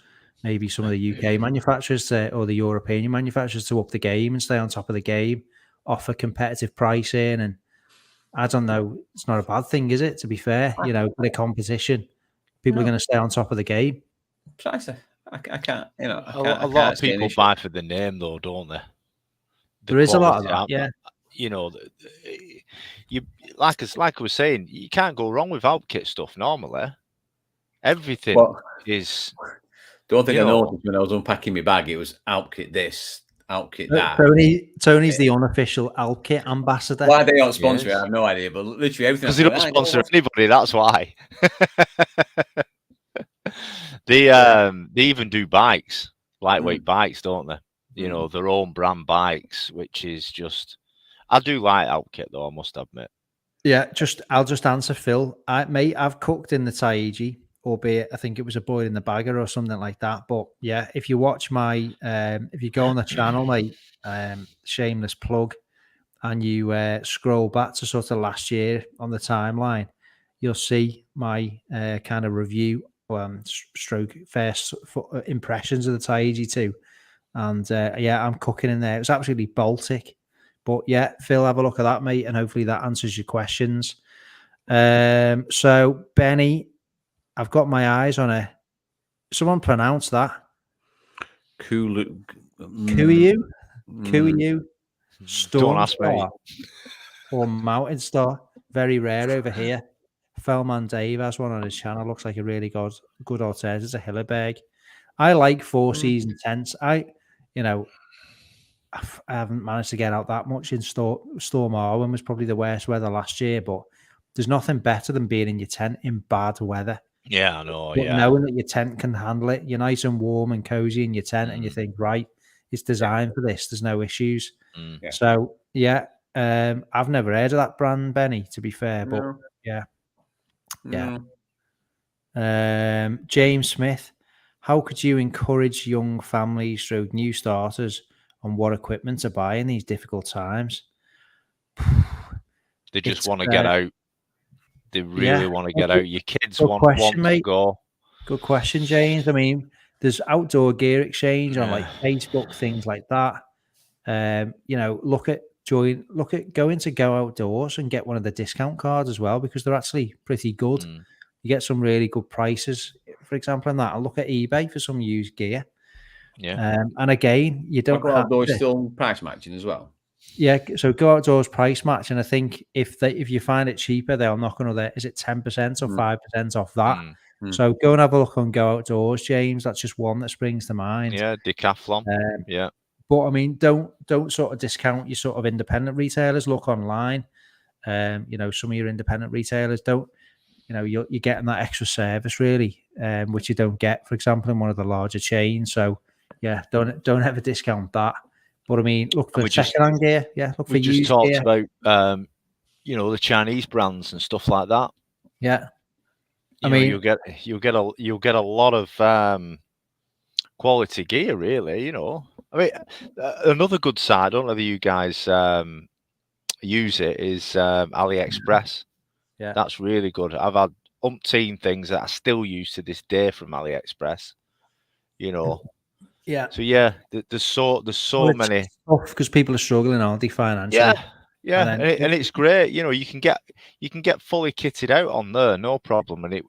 maybe some of the UK manufacturers or the European manufacturers to up the game and stay on top of the game, offer competitive pricing? And I don't know, it's not a bad thing, is it? To be fair, the competition, people are going to stay on top of the game. Precisely. I can't, a lot of people buy for the name, though, don't they? There is a lot of that, yeah. You like I was saying, you can't go wrong with Alpkit stuff normally. Everything is. The only thing I noticed when I was unpacking my bag, it was Alpkit this, Alpkit that. Tony's the unofficial Alpkit ambassador. Why they don't sponsor it, I have no idea. But literally everything. Because they don't sponsor anybody, that's why. They even do bikes, lightweight bikes, don't they? Their own brand bikes, which is just. I do like Alpkit, though, I must admit. Yeah, I'll just answer Phil. I've cooked in the Taiji, albeit I think it was a boil in the bagger or something like that. But yeah, if you watch my if you go on the channel, mate, shameless plug, and you scroll back to sort of last year on the timeline, you'll see my kind of review stroke first impressions of the Taiji too. And yeah, I'm cooking in there. It was absolutely Baltic. But yeah, Phil, have a look at that, mate, and hopefully that answers your questions. So Benny, I've got my eyes on a. Someone pronounce that. Cool. Kuiu? Storm Don't ask Star me. or Mountain Star. Very rare over here. Fellman Dave has one on his channel. Looks like a really good alternative to Hilleberg. I like 4-season tents. I haven't managed to get out that much in Storm Arwen was probably the worst weather last year, but there's nothing better than being in your tent in bad weather. Yeah, I know. But Yeah, knowing that your tent can handle it, you're nice and warm and cozy in your tent, and you think, right, it's designed for this. There's no issues. Yeah. So yeah, I've never heard of that brand, Benny. To be fair, but yeah. James Smith, how could you encourage young families through new starters on what equipment to buy in these difficult times? They just want to get out. They really want to get out. Your kids want to go. Good question, James. I mean, there's outdoor gear exchange on like Facebook, things like that. Look at going to Go Outdoors and get one of the discount cards as well, because they're actually pretty good. You get some really good prices, for example, on that. And look at eBay for some used gear. Yeah. And again, you don't Go Outdoors still price matching as well. Yeah, so Go Outdoors price match, and I think if you find it cheaper, they'll knock another, is it 10% or 5% off that? So go and have a look on Go Outdoors, James. That's just one that springs to mind. Yeah, Decathlon. Yeah. But I mean, don't sort of discount your sort of independent retailers. Look online. Some of your independent retailers don't. You're getting that extra service really, which you don't get, for example, in one of the larger chains. So yeah, don't ever discount that. But I mean, look for second-hand gear. Yeah, look for used gear. We just talked about, the Chinese brands and stuff like that. Yeah, you'll get a lot of quality gear, really. I mean, another good site. I don't know whether you guys use it. Is AliExpress. Yeah, that's really good. I've had umpteen things that I still use to this day from AliExpress. Yeah. So yeah, there's so many stuff because people are struggling, aren't they, financially? Yeah, and it's great. You can get fully kitted out on there, no problem, and it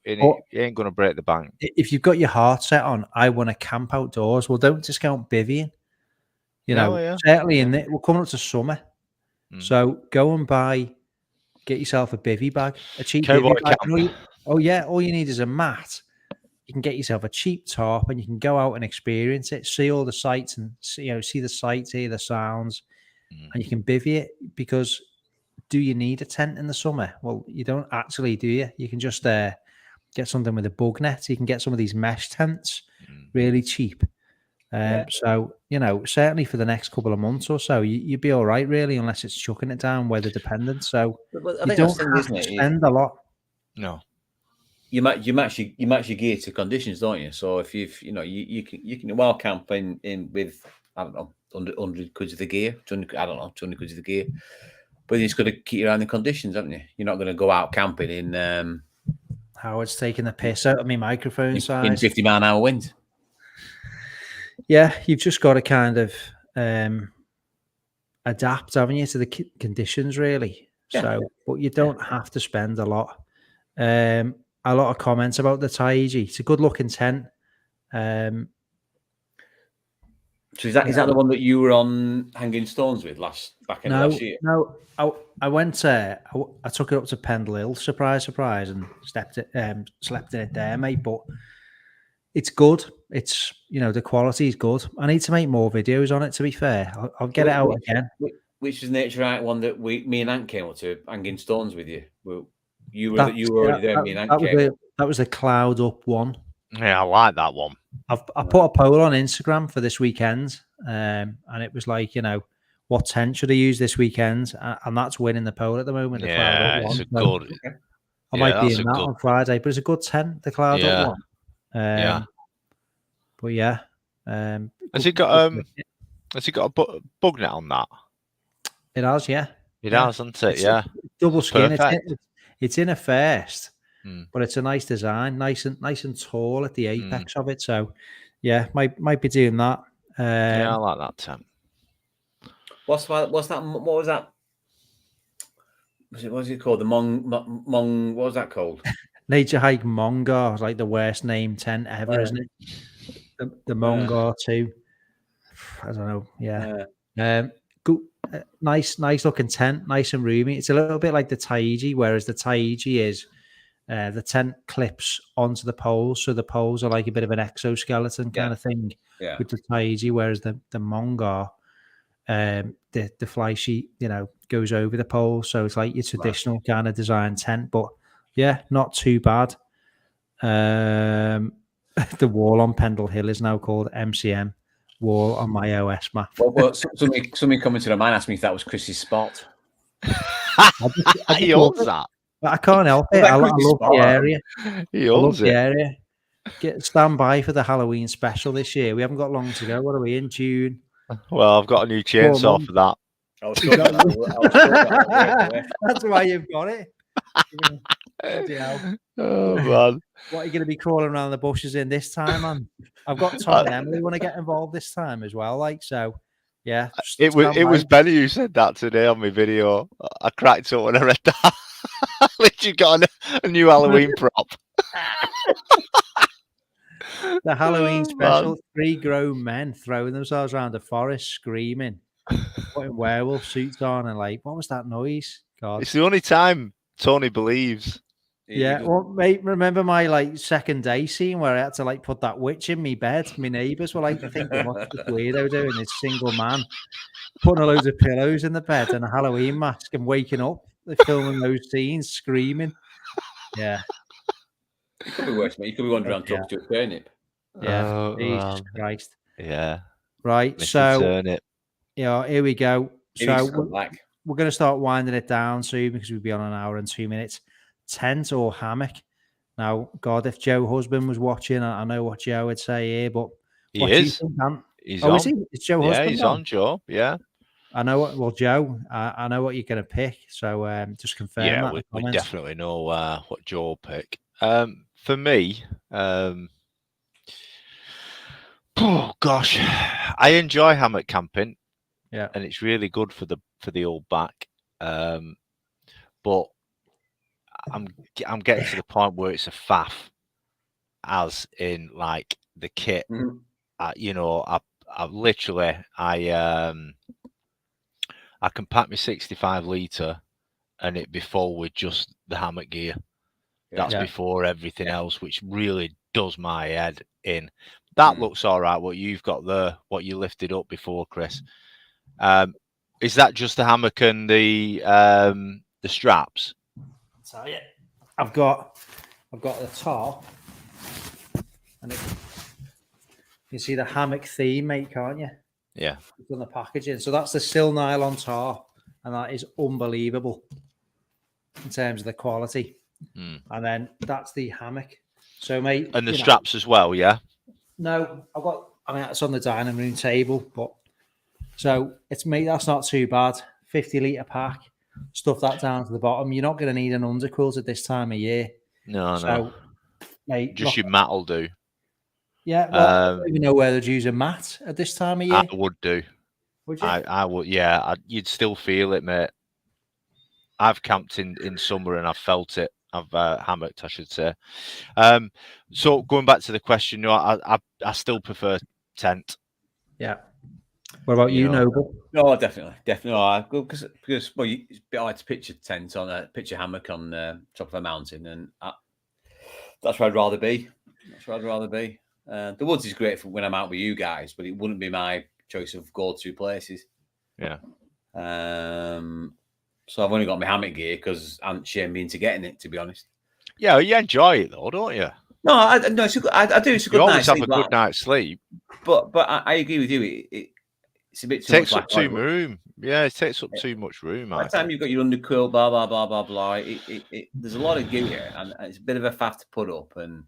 ain't going to break the bank. If you've got your heart set on, I want to camp outdoors. Well, don't discount bivvying. Certainly we're coming up to summer, so go and get yourself a bivvy bag, a cheap Cowboy bivvy bag. camp. All you need is a mat. You can get yourself a cheap top and you can go out and experience it, see all the sights and see the sights, hear the sounds, and you can bivvy it. Because do you need a tent in the summer? Well, you don't actually, do you? You can just get something with a bug net. You can get some of these mesh tents really cheap. So, certainly for the next couple of months or so, you'd be all right, really, unless it's chucking it down, weather dependent. So you don't have to spend a lot. No. You match your gear to conditions, don't you? So if you can wild camp in with, I don't know, 100 quid of the gear, 200 quid of the gear, but you just got to keep your eye on the conditions, haven't you? You're not going to go out camping in. Howard's taking the piss out of me microphone size in 50 mile an hour wind. Yeah, you've just got to kind of adapt, haven't you, to the conditions, really. Yeah. So, but you don't have to spend a lot. A lot of comments about the Taiji. It's a good looking tent. So is that the one that you were on Hanging Stones with last year? No, I went. I took it up to Pendle Hill, surprise, and slept in it there, mate. But it's good. It's the quality is good. I need to make more videos on it. To be fair, I'll get it out again. Which was Nature Right one that me and Ant came up to Hanging Stones with you. You were already there. Me and Ant came. That was the Cloud Up one. Yeah, I like that one. I put a poll on Instagram for this weekend, and it was like, what tent should I use this weekend, and that's winning the poll at the moment. The Yeah, Cloud Up it's one. a good. Okay. I might be in that on Friday, but it's a good tent, the Cloud Up one. But yeah, has it got a bug net on that? It has, yeah. It has, hasn't it? Yeah, double skin. It's in a first, but it's a nice design, nice and tall at the apex of it. So yeah, might be doing that. Yeah, I like that tent. What's that? What was that? What was it called? The Mong. What was that called? Nature Hike Mongar, like the worst named tent ever, isn't it? The Mongar 2. I don't know. Yeah. Good, nice looking tent, nice and roomy. It's a little bit like the Taiji, whereas the Taiji is the tent clips onto the poles, so the poles are like a bit of an exoskeleton kind of thing with the Taiji, whereas the Mongar, the fly sheet, goes over the pole, so it's like your traditional kind of design tent. But yeah, not too bad. The wall on Pendle Hill is now called MCM wall on my OS map. Well, somebody commented on mine, asked me if that was Chris's spot. He owns that. I can't help it. I love the area. He owns the area. Stand by for the Halloween special this year. We haven't got long to go. What are we in June? Well, I've got a new chainsaw for that. That's why you've got it. Oh man, what are you going to be crawling around the bushes in this time, man? I've got Tom and Emily want to get involved this time as well. Yeah. It was Benny who said that today on my video. I cracked up when I read that. Literally got a new Halloween prop. The Halloween special, 3 grown men throwing themselves around the forest screaming, putting werewolf suits on, and what was that noise? God. It's the only time Tony believes. Yeah, well, mate, remember my second day scene where I had to put that witch in my bed? My neighbours were thinking, what's this weirdo doing? This single man putting a load of pillows in the bed and a Halloween mask and waking up, filming those scenes, screaming. Yeah. It could be worse, mate. You could be wandering around talking to a turnip. Yeah. Jesus Christ. Yeah. Right. Mr. So, Turnip. Yeah, here we go. So we're going to start winding it down soon because we'll be on an hour and 2 minutes. Tent or hammock? Now, God, if Joe Husband was watching, I know what Joe would say here, but he is. He's on. Is he? It's Joe Husband. Yeah, he's on, Joe. Yeah. I know what. Well, Joe, I know what you're going to pick. So just confirm. Yeah, we definitely know what Joe will pick. For me, oh gosh, I enjoy hammock camping. Yeah, and it's really good for the old back. But I'm getting to the point where it's a faff, as in the kit. Mm-hmm. I literally I can pack my 65 litre and it be full with just the hammock gear. That's before everything else, which really does my head in. That looks all right. What you've got there, what you lifted up before, Chris. Is that just the hammock and the straps? So yeah, I've got the top, and you see the hammock theme, mate, can't you? Yeah. It's on the packaging. So that's the Sil nylon top, and that is unbelievable in terms of the quality. And then that's the hammock. So, mate, and the straps as well, yeah. No, it's on the dining room table, but so it's me. That's not too bad. 50-litre pack. Stuff that down to the bottom. You're not going to need an underquilt at this time of year. No. Mate, just your mat will do. Yeah, well, I don't even know whether to use a mat at this time of year. I would do. Would you? I would, yeah. You'd still feel it, mate. I've camped in summer and I've felt it. I've hammocked, I should say. So going back to the question, no, I still prefer tent. Yeah. What about you, Noble? No, definitely. Because it's a bit hard to picture tent on picture hammock on top of a mountain, and that's where I'd rather be. The woods is great for when I'm out with you guys, but it wouldn't be my choice of go-to places. Yeah. So I've only got my hammock gear because I'm shamed me into getting it, to be honest. Yeah, you enjoy it though, don't you? No, I do. It's a good you night. Always have a good night's sleep. But I agree with you. it's a bit too takes much. Up too much room. Yeah, it takes up too much room. By the time you've got your underquilt, blah blah blah blah blah, there's a lot of gear, and it's a bit of a faff to put up. And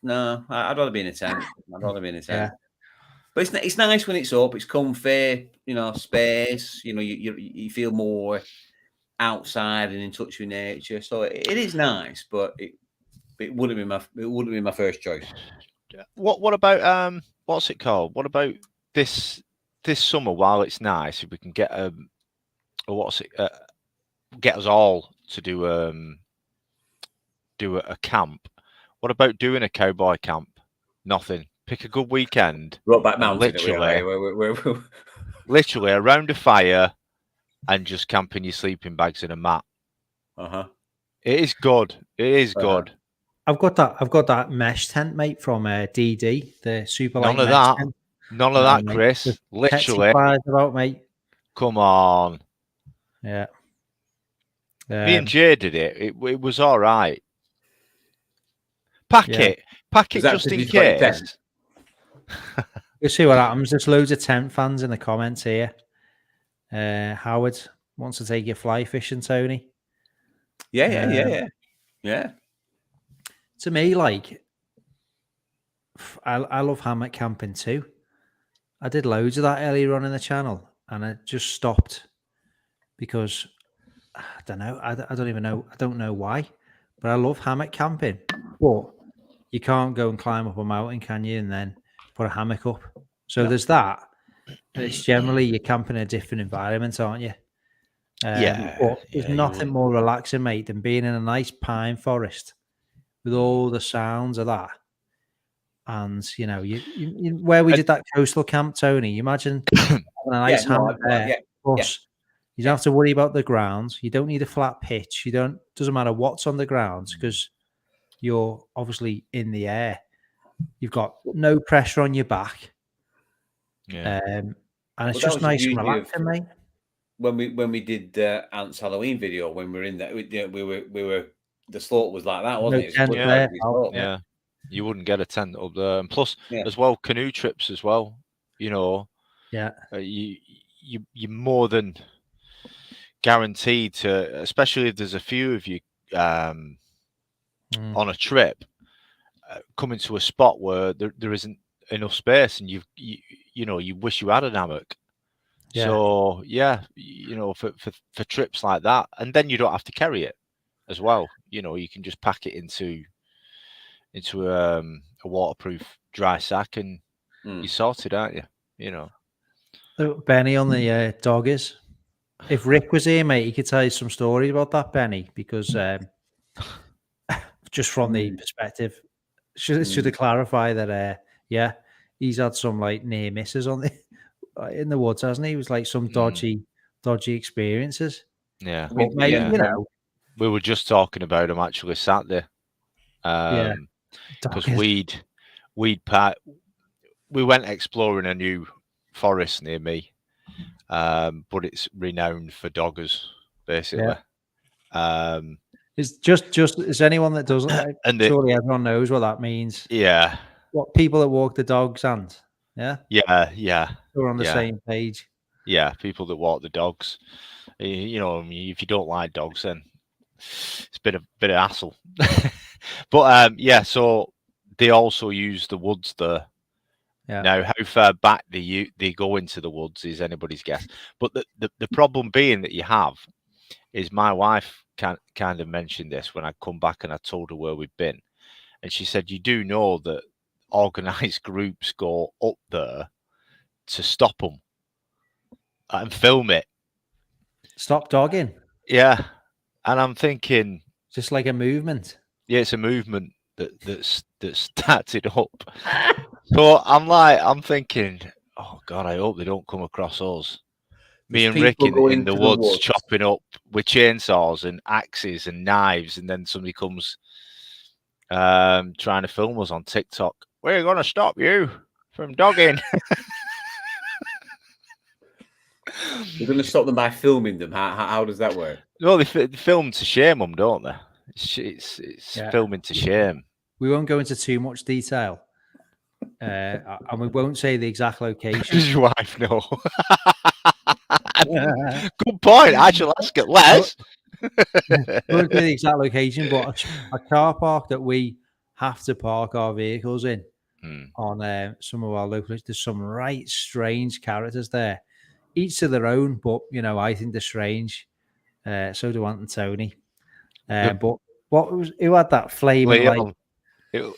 no, I'd rather be in a tent. I'd rather be in a tent. Yeah. But it's nice when it's up. It's comfy, space. You feel more outside and in touch with nature. So it is nice, but it wouldn't be my first choice. What about what's it called? What about this summer? While it's nice, if we can get get us all to do a camp. What about doing a cowboy camp? Nothing. Pick a good weekend. Rockback Mountain. Literally around a fire and just camping your sleeping bags in a mat. It is good. It is good. I've got that mesh tent, mate, from DD, the super light. None of that, Chris. Literally. About, mate. Come on. Yeah. Me and Jay did it. It was all right. Pack it just in case. You'll see what happens. There's loads of tent fans in the comments here. Howard wants to take you fly fishing, Tony. Yeah. To me, like, I love hammock camping too. I did loads of that earlier on in the channel, and I just stopped because I don't know. I don't even know. I don't know why, but I love hammock camping. But you can't go and climb up a mountain, can you? And then put a hammock up. So there's that. But it's generally you're camping in a different environment, aren't you? But there's nothing more relaxing, mate, than being in a nice pine forest with all the sounds of that. And you where we did that coastal camp, Tony. You imagine having a nice hammock there. Plus, you don't have to worry about the ground. You don't need a flat pitch. Doesn't matter what's on the ground because you're obviously in the air. You've got no pressure on your back. Yeah. And it's just nice and relaxing, mate. When we did the Ants Halloween video, when we were in that, we were the slaughter was like that, wasn't it? Yeah. You wouldn't get a tent up there, and plus as well canoe trips as well. You're more than guaranteed to, especially if there's a few of you on a trip, coming to a spot where there isn't enough space, and you wish you had an hammock. Yeah. So for trips like that, and then you don't have to carry it as well. You can just pack it into a waterproof dry sack, and you're sorted, aren't you? Benny on the doggers. If Rick was here, mate, he could tell you some stories about that, Benny, because just from the perspective, should have clarified that. He's had some like near misses on in the woods, hasn't he? It was like some dodgy experiences. Yeah, but, mate, we were just talking about him actually Saturday. Because we went exploring a new forest near me, but it's renowned for doggers, basically. It's just is anyone that doesn't, and surely everyone knows what that means. Yeah, what people that walk the dogs and we're on the same page. Yeah, people that walk the dogs. If you don't like dogs, then it's a bit of hassle. But so they also use the woods there. Yeah. Now, how far back they go into the woods is anybody's guess. But the problem being that you have is my wife kind of mentioned this when I come back and I told her where we'd been, and she said, "You do know that organised groups go up there to stop them and film it, stop dogging." Yeah, and I'm thinking, just like a movement. Yeah, it's a movement that started up. So I'm thinking, oh God, I hope they don't come across us. Me and Rick in the woods chopping up with chainsaws and axes and knives, and then somebody comes trying to film us on TikTok. We're going to stop you from dogging. You're going to stop them by filming them. How does that work? Well, they film to shame them, don't they? It's filming to shame. We won't go into too much detail, and we won't say the exact location. Does your wife know? Good point. I shall ask it less. Won't say the exact location, but a car park that we have to park our vehicles in on some of our local. There's some right strange characters there, each to their own. But I think they're strange. So do Ant and Tony. But who had that flaming Leon.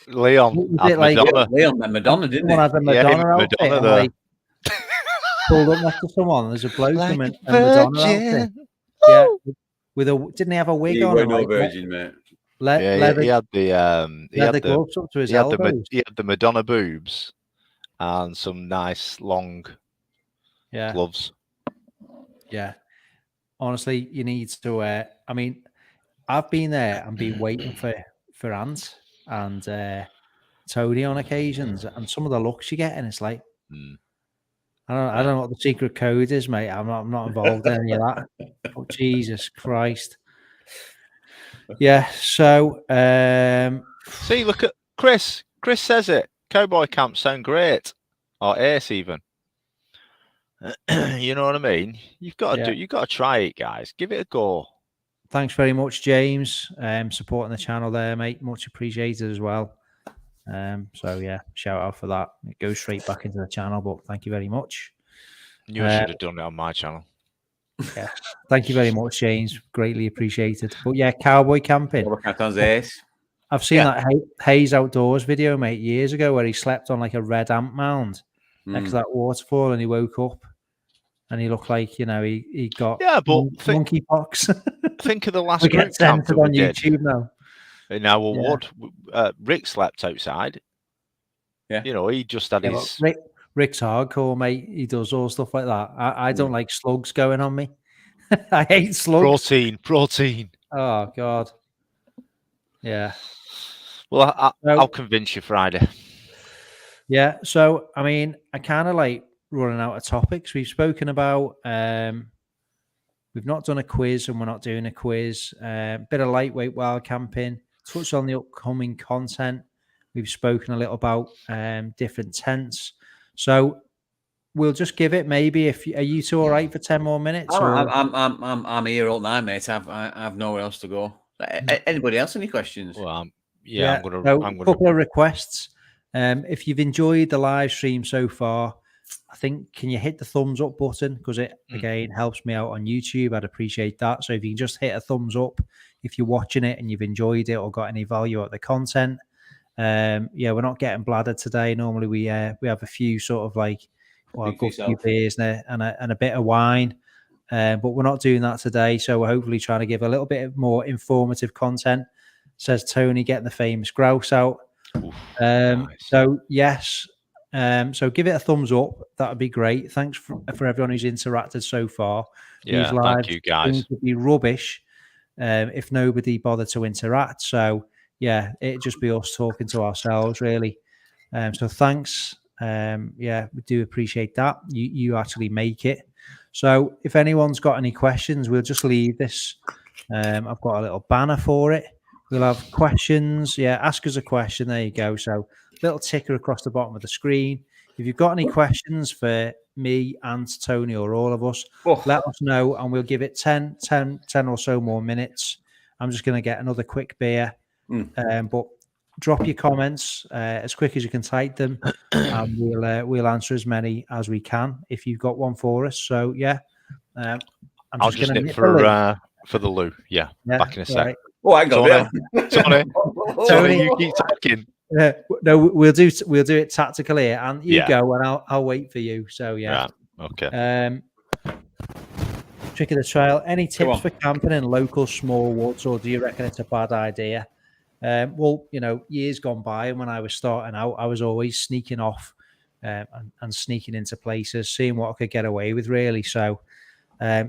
Leon had Madonna. Leon and Madonna, didn't they? Someone had a Madonna outfit. Madonna pulled up next to someone. There's a bloke in a Madonna outfit. Yeah, didn't he have a wig on? No virgin, mate. He had the gloves up to his elbows. He had the Madonna boobs and some nice long gloves. Yeah, honestly, you need to. I mean, I've been there and been waiting for Ant and Tony on occasions, and some of the looks you get, and it's like, I don't know what the secret code is, mate. I'm not involved in any of that. Oh, Jesus Christ. Yeah. So, see, look at Chris. Chris says it. Cowboy camps sound great, or Ace even. You know what I mean? You've got to try it, guys. Give it a go. Thanks very much, James. Supporting the channel there, mate. Much appreciated as well. So yeah, shout out for that. It goes straight back into the channel, but thank you very much. You should have done it on my channel. Yeah, thank you very much, James. Greatly appreciated. But yeah, cowboy camping. I've seen that Hayes Outdoors video, mate, years ago, where he slept on like a red ant mound next to that waterfall, and he woke up and he looked like he got monkeypox. Think of the last group camp that on we YouTube did. now. In our wood, Rick slept outside. Yeah, he just had his. Rick's hardcore, mate. He does all stuff like that. I don't like slugs going on me. I hate slugs. Protein. Oh God. Yeah. Well, I'll convince you Friday. Yeah. So I mean, I kind of like running out of topics. We've spoken about. We've not done a quiz, and we're not doing a quiz. Bit of lightweight wild camping. Touch on the upcoming content. We've spoken a little about different tents. So we'll just give it. Maybe are you two all right for 10 more minutes? I'm here all night, mate. I've nowhere else to go. Anybody else? Any questions? Well, I'm gonna. A couple of requests. If you've enjoyed the live stream so far, I think, can you hit the thumbs up button? Because it, again, helps me out on YouTube. I'd appreciate that. So if you can just hit a thumbs up if you're watching it and you've enjoyed it or got any value out of the content. We're not getting bladdered today. Normally we have a few sort of like a few beers and a bit of wine. But we're not doing that today. So we're hopefully trying to give a little bit more informative content. Says Tony, getting the famous grouse out. Oof, nice. So yes. So give it a thumbs up. That would be great. Thanks for everyone who's interacted so far. Yeah, thank you, guys. It would be rubbish if nobody bothered to interact. So yeah, it'd just be us talking to ourselves, really. So thanks. We do appreciate that. You actually make it. So if anyone's got any questions, we'll just leave this. I've got a little banner for it. We'll have questions. Yeah, ask us a question. There you go. So little ticker across the bottom of the screen. If you've got any questions for me and Tony or all of us, let us know and we'll give it 10 or so more minutes. I'm just going to get another quick beer. But drop your comments as quick as you can type them, and we'll answer as many as we can if you've got one for us. So yeah, I'll just nip for the loo. Yeah, back in a sec. Right. Oh, I got it. Tony, you keep talking. No, we'll do it tactically here, and you go, and I'll wait for you. So yeah, right. Okay. Trick of the trail. Any tips for camping in local small woods, or do you reckon it's a bad idea? Well, years gone by, and when I was starting out, I was always sneaking off and sneaking into places, seeing what I could get away with, really. So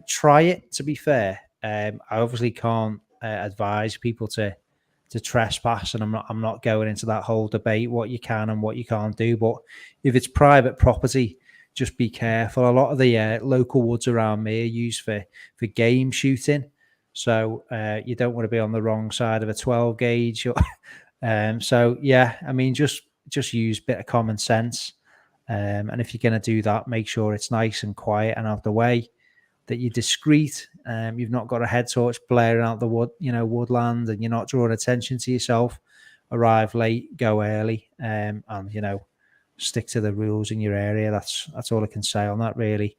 try it, to be fair. I obviously can't advise people to trespass, and I'm not going into that whole debate what you can and what you can't do. But if it's private property, just be careful. A lot of the local woods around me are used for game shooting. So you don't want to be on the wrong side of a 12 gauge. So yeah, I mean, just just use a bit of common sense. And if you're going to do that, make sure it's nice and quiet and out of the way, that you're discreet. You've not got a head torch blaring out the woodland, and you're not drawing attention to yourself. Arrive late, go early, and stick to the rules in your area. That's all I can say on that, really.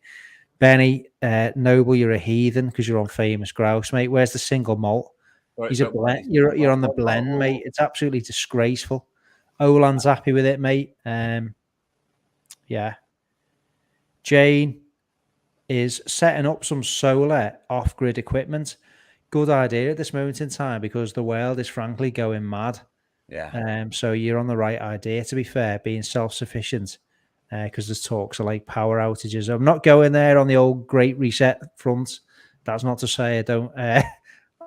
Benny, Noble, you're a heathen because you're on famous grouse, mate. Where's the single malt? Right, He's a blend. You're on the blend, mate. It's absolutely disgraceful. Olan's happy with it, mate. Yeah. Jane is setting up some solar off-grid equipment. Good idea at this moment in time because the world is frankly going mad. Yeah. So you're on the right idea, to be fair, being self-sufficient, because there's talks of like power outages. I'm not going there on the old Great Reset front. That's not to say I don't.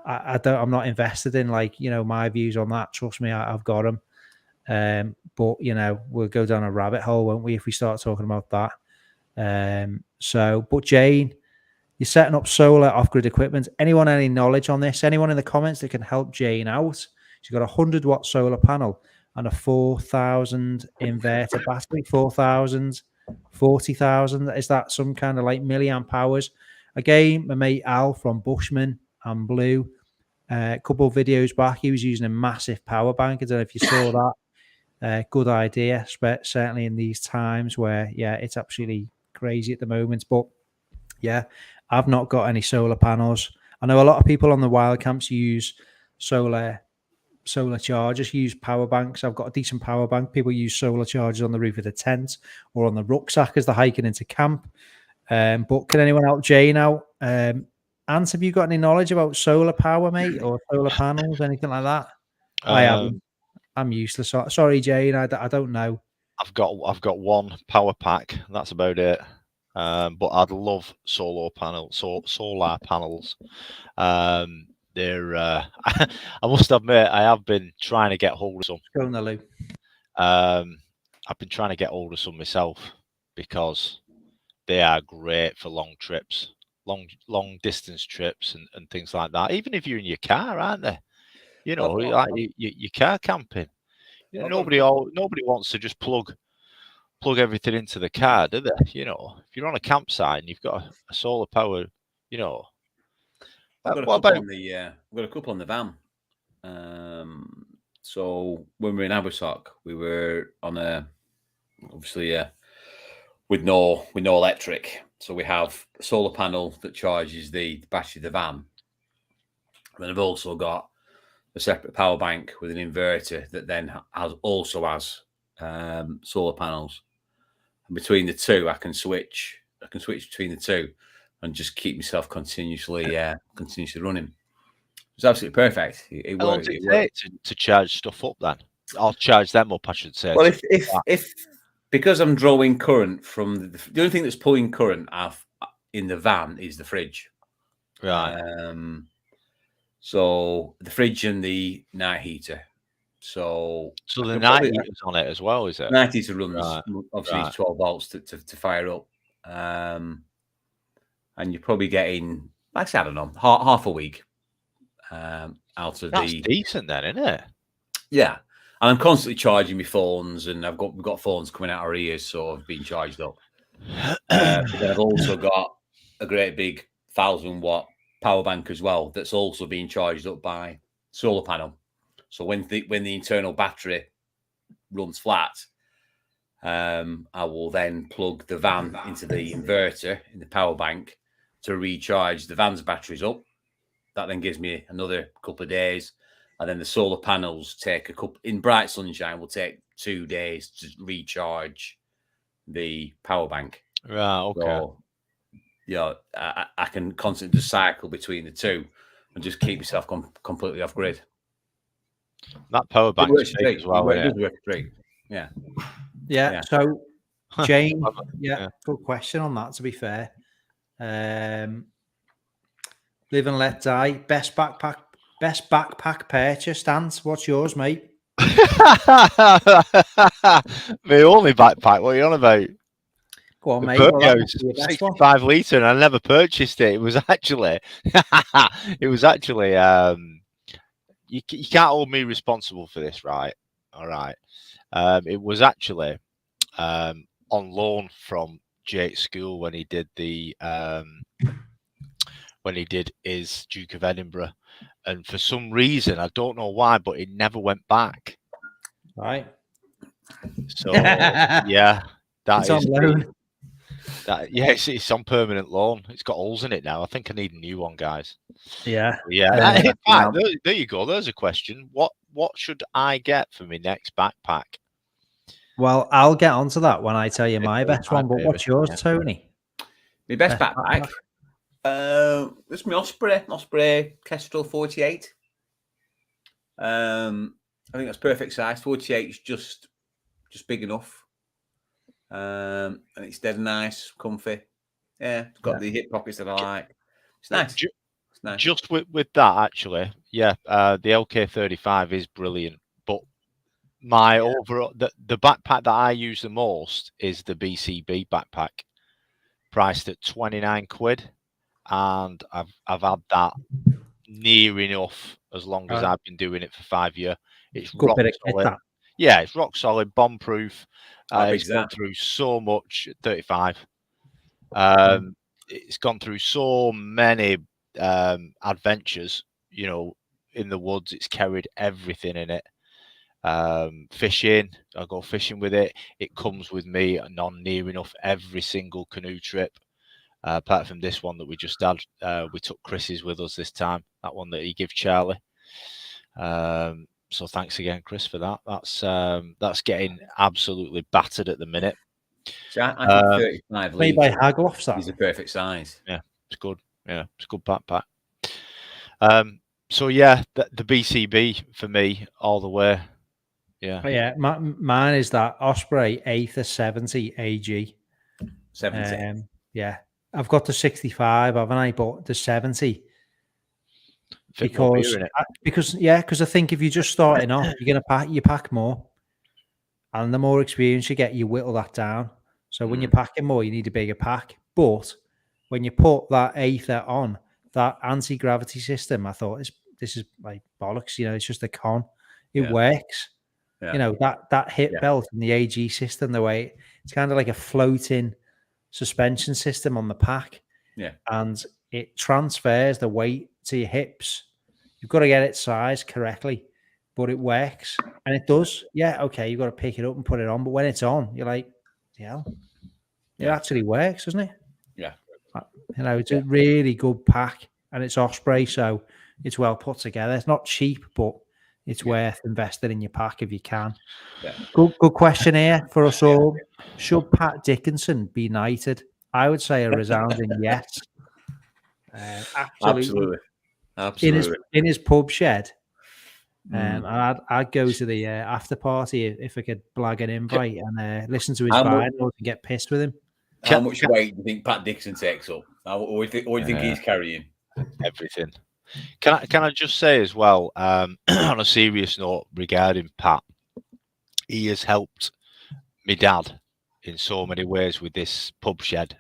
I'm not invested in my views on that. Trust me, I've got them. But we'll go down a rabbit hole, won't we, if we start talking about that. But Jane, you're setting up solar off-grid equipment. Anyone any knowledge on this? Anyone in the comments that can help Jane out? She's got a 100-watt solar panel and a 4,000 inverter battery. 4,000, 40,000. Is that some kind of like milliamp hours? Again, my mate Al from Bushman and Blue, a couple of videos back, he was using a massive power bank. I don't know if you saw that. Good idea, certainly in these times where, it's absolutely crazy at the moment. But I've not got any solar panels. I know a lot of people on the wild camps use solar chargers, use power banks. I've got a decent power bank. People use solar chargers on the roof of the tent or on the rucksack as they're hiking into camp. But can anyone help Jane out? Ant, have you got any knowledge about solar power, mate, or solar panels, anything like that? I haven't. I'm useless. Sorry, Jane. I don't know. I've got one power pack. That's about it. But I'd love solar panels. They're. I must admit, I have been trying to get hold of some. Go on the loo. I've been trying to get hold of some myself because they are great for long trips, long distance trips, and things like that. Even if you're in your car, aren't they? Like your car camping. Nobody wants to just plug everything into the car, do they? If you're on a campsite and you've got a solar power, I've got a couple on the van. So when we were in Abersock, we were on with no electric. So we have a solar panel that charges the battery of the van. And then I've also got a separate power bank with an inverter that then also has solar panels. And between the two, I can switch between the two and just keep myself continuously running. It's absolutely perfect. It works. To charge stuff up then. I'll charge them up, I should say. Well, if because I'm drawing current from the only thing that's pulling current in the van is the fridge. Right. So the fridge and the night heater. So the night heater's on it as well, is it? Night heater runs obviously 12 volts to fire up. And you're probably getting, like I said, I don't know, half a week out of That's decent then, isn't it? Yeah. And I'm constantly charging my phones, and we've got phones coming out our ears, so I've been charged up. But then I've also got a great big 1,000-watt power bank as well that's also being charged up by solar panel. So when the internal battery runs flat, I will then plug the van into the inverter in the power bank to recharge the van's batteries up. That then gives me another couple of days. And then the solar panels take in bright sunshine, will take 2 days to recharge the power bank. Right, okay. So, I can constantly just cycle between the two and just keep myself completely off grid. That power bank works great as well. It does work great. Yeah. So, Jane, good question on that, to be fair. Live and let die. Best backpack purchase, Stance. What's yours, mate? My only backpack. What are you on about? Go on, mate. 65 litre, and I never purchased it. It was actually, you can't hold me responsible for this, right? All right. It was actually on loan from Jake's school when he did his Duke of Edinburgh, and for some reason I don't know why, but it never went back. Right. So yeah, it's on loan. It's on permanent loan. It's got holes in it now. I think I need a new one, guys. Yeah. In fact, there you go. There's a question. What should I get for my next backpack? Well, I'll get onto that when I tell you my best one. But what's yours, Tony? My best backpack? It's my Osprey Kestrel 48. I think that's perfect size. 48 is just big enough. And it's dead nice, comfy. Yeah, it's got the hip pockets that I like. It's nice. It's nice. Just with that, actually, the LK35 is brilliant. But my overall the backpack that I use the most is the BCB backpack, priced at 29 quid, and I've had that near enough as long as I've been doing it for 5 years. It's rock solid. Yeah, it's rock solid, bomb proof. It's gone through so much at 35. It's gone through so many adventures, in the woods. It's carried everything in it. Fishing, I go fishing with it. It comes with me on near enough every single canoe trip. Apart from this one that we just had, we took Chris's with us this time. That one that he gave Charlie. So thanks again, Chris, for that. That's getting absolutely battered at the minute. So I think 35 made by Hagloff's. That is a perfect size. Yeah, it's good. Yeah, it's a good backpack. So yeah, the BCB for me all the way. Yeah. Oh, yeah, mine is that Osprey Aether 70 AG. 70. Yeah, I've got the 65, haven't I? But the 70. Because I think if you're just starting off, you're gonna pack more, and the more experience you get, you whittle that down. So when you're packing more, you need a bigger pack. But when you put that Aether on, that anti-gravity system, I thought this is like bollocks. It's just a con. It works. Yeah. That hip belt and the AG system, the way it's kind of like a floating suspension system on the pack. Yeah, and it transfers the weight to your hips. You've got to get it sized correctly, but it works, and it does. Yeah, okay, you've got to pick it up and put it on, but when it's on, you're like, it actually works, doesn't it? Yeah. It's a really good pack, and it's Osprey, so it's well put together. It's not cheap, but it's worth investing in your pack if you can. Yeah. Good question here for us all. Should Pat Dickinson be knighted? I would say a resounding yes. Absolutely. In his pub shed. I'd go to the after party if I could blag an invite and listen to his vinyl and get pissed with him. How much weight do you think Pat Dixon takes up? Or do you think he's carrying? Everything. Can I just say as well, on a serious note regarding Pat, he has helped my dad in so many ways with this pub shed.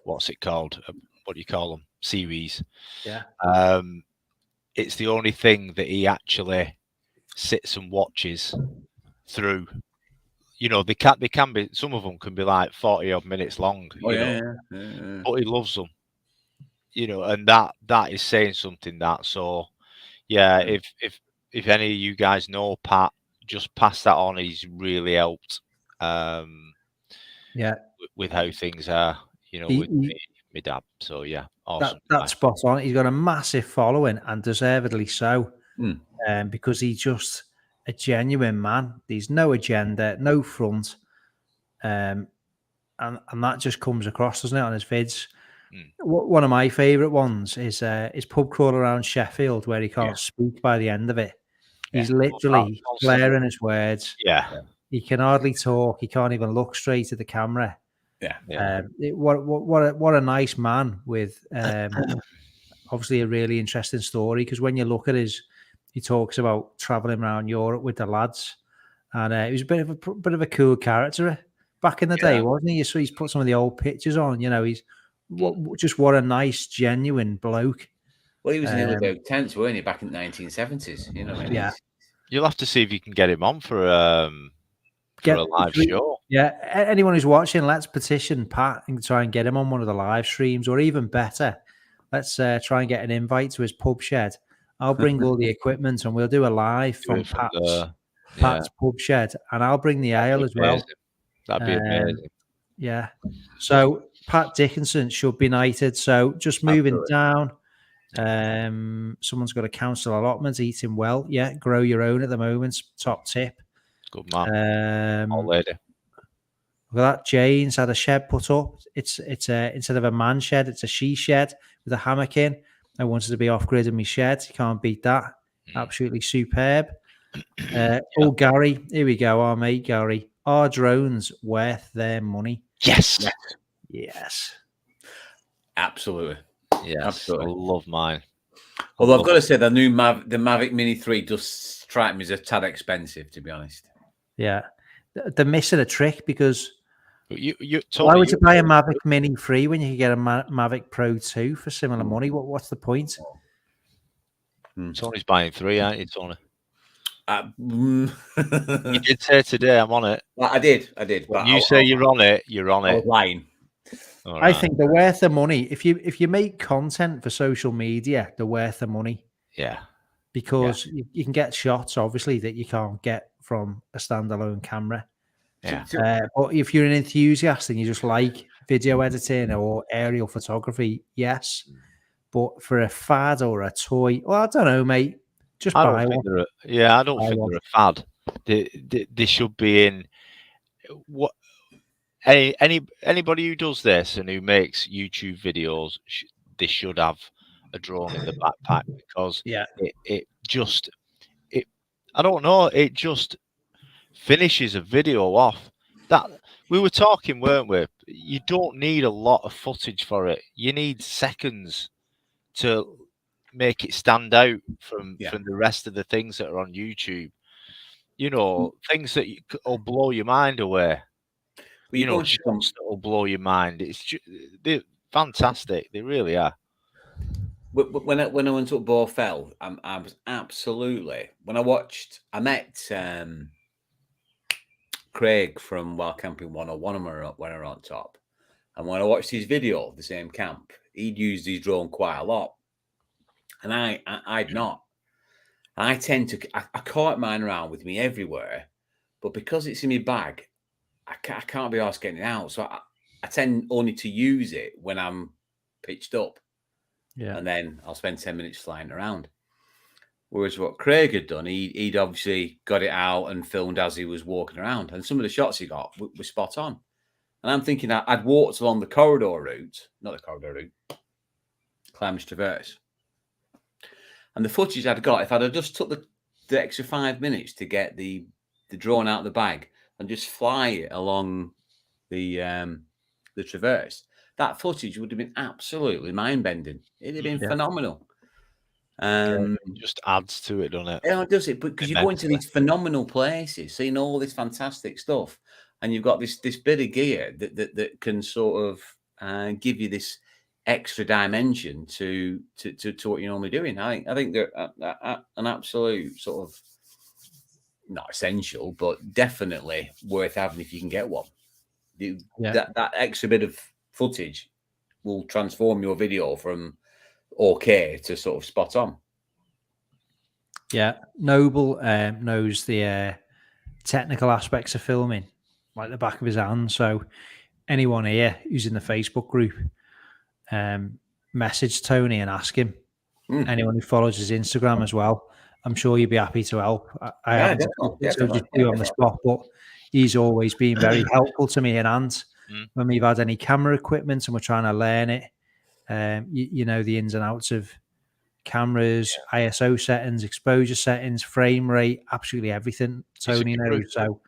What's it called? What do you call them? Series. Yeah. It's the only thing that he actually sits and watches through. They can be. Some of them can be like 40 odd minutes long. But he loves them. And that is saying something. If any of you guys know Pat, just pass that on. He's really helped. With how things are, with my dad. So awesome. That's spot on. He's got a massive following, and deservedly so. Because he's just a genuine man. There's no agenda, no front, and that just comes across, doesn't it, on his vids? One of my favourite ones is pub crawl around Sheffield, where he can't speak by the end of it. He's literally blaring his words. He can hardly talk. He can't even look straight at the camera. What a nice man with obviously a really interesting story. Because when you look at he talks about traveling around Europe with the lads, and he was a bit of a cool character back in the day, wasn't he? So he's put some of the old pictures on. He's what a nice, genuine bloke. Well, he was in Hilleberg tents, weren't he, back in the 1970s? You'll have to see if you can get him on for a live show. Yeah, anyone who's watching, let's petition Pat and try and get him on one of the live streams, or even better, let's try and get an invite to his pub shed. I'll bring all the equipment and we'll do a live from Pat's pub shed, and I'll bring the ale as well. That'd be amazing. Yeah. So Pat Dickinson should be knighted. So just moving down. Someone's got a council allotment, eating well. Yeah, grow your own at the moment. Top tip. Good man. Old lady. Look at that. Jane's had a shed put up. It's instead of a man shed, it's a she shed with a hammock in. I wanted to be off grid in my shed. You can't beat that. Absolutely superb. Oh, Gary, here we go. Our mate Gary. Are drones worth their money? Yes. Yes. Absolutely. Yes. Absolutely. I love mine. Although I've got to say the Mavic Mini 3 does strike me as a tad expensive, to be honest. Yeah. They're missing a trick because why would you buy a Mavic Mini 3 when you can get a Mavic Pro 2 for similar money? What's the point? Tony's buying 3, aren't you, Tony? You did say today I'm on it. I did. But you say you're on it. You're on it. I was lying. I think they're worth the money. If you make content for social media, they're worth the money. Yeah. Because you can get shots, obviously, that you can't get from a standalone camera. Yeah. But if you're an enthusiast and you just like video editing or aerial photography, yes. But for a fad or a toy, well, I don't know, mate. Just buy one. I don't think they're a fad. They should be in what anybody who does this and who makes YouTube videos, they should have a drone in the backpack because it just I don't know, it just finishes a video off. That we were talking, weren't we? You don't need a lot of footage for it. You need seconds to make it stand out from the rest of the things that are on YouTube. You know, things that will blow your mind away. Well, shots that will blow your mind. They're fantastic. They really are. When I went to Borfell, I was absolutely. When I met Craig from Wild Camping 101 when I were on top, and when I watched his video of the same camp, he'd used his drone quite a lot. And I'd not. I tend to, I cart mine around with me everywhere, but because it's in my bag, I can't be asked getting it out. So I tend only to use it when I'm pitched up. Yeah. And then I'll spend 10 minutes flying around. Whereas what Craig had done, he'd obviously got it out and filmed as he was walking around. And some of the shots he got were spot on. And I'm thinking that I'd walked along the corridor route, not the corridor route, Climbers Traverse. And the footage I'd got, if I'd have just took the extra 5 minutes to get the drone out of the bag and just fly it along the traverse, that footage would have been absolutely mind-bending. It'd have been phenomenal. It just adds to it, doesn't it? Yeah, it does it. Because you're going to these phenomenal places, seeing all this fantastic stuff, and you've got this bit of gear that can sort of give you this extra dimension to what you're normally doing. I think they're an absolute sort of not essential, but definitely worth having if you can get one. That extra bit of footage will transform your video from okay to sort of spot on. Yeah, Noble knows the technical aspects of filming like the back of his hand. So anyone here who's in the Facebook group, message Tony and ask him. Anyone who follows his Instagram as well, I'm sure you'd be happy to help. I haven't just do on the spot, but he's always been very helpful to me and Ant when we've had any camera equipment and we're trying to learn it. You know, the ins and outs of cameras, ISO settings, exposure settings, frame rate, absolutely everything. Tony knows, so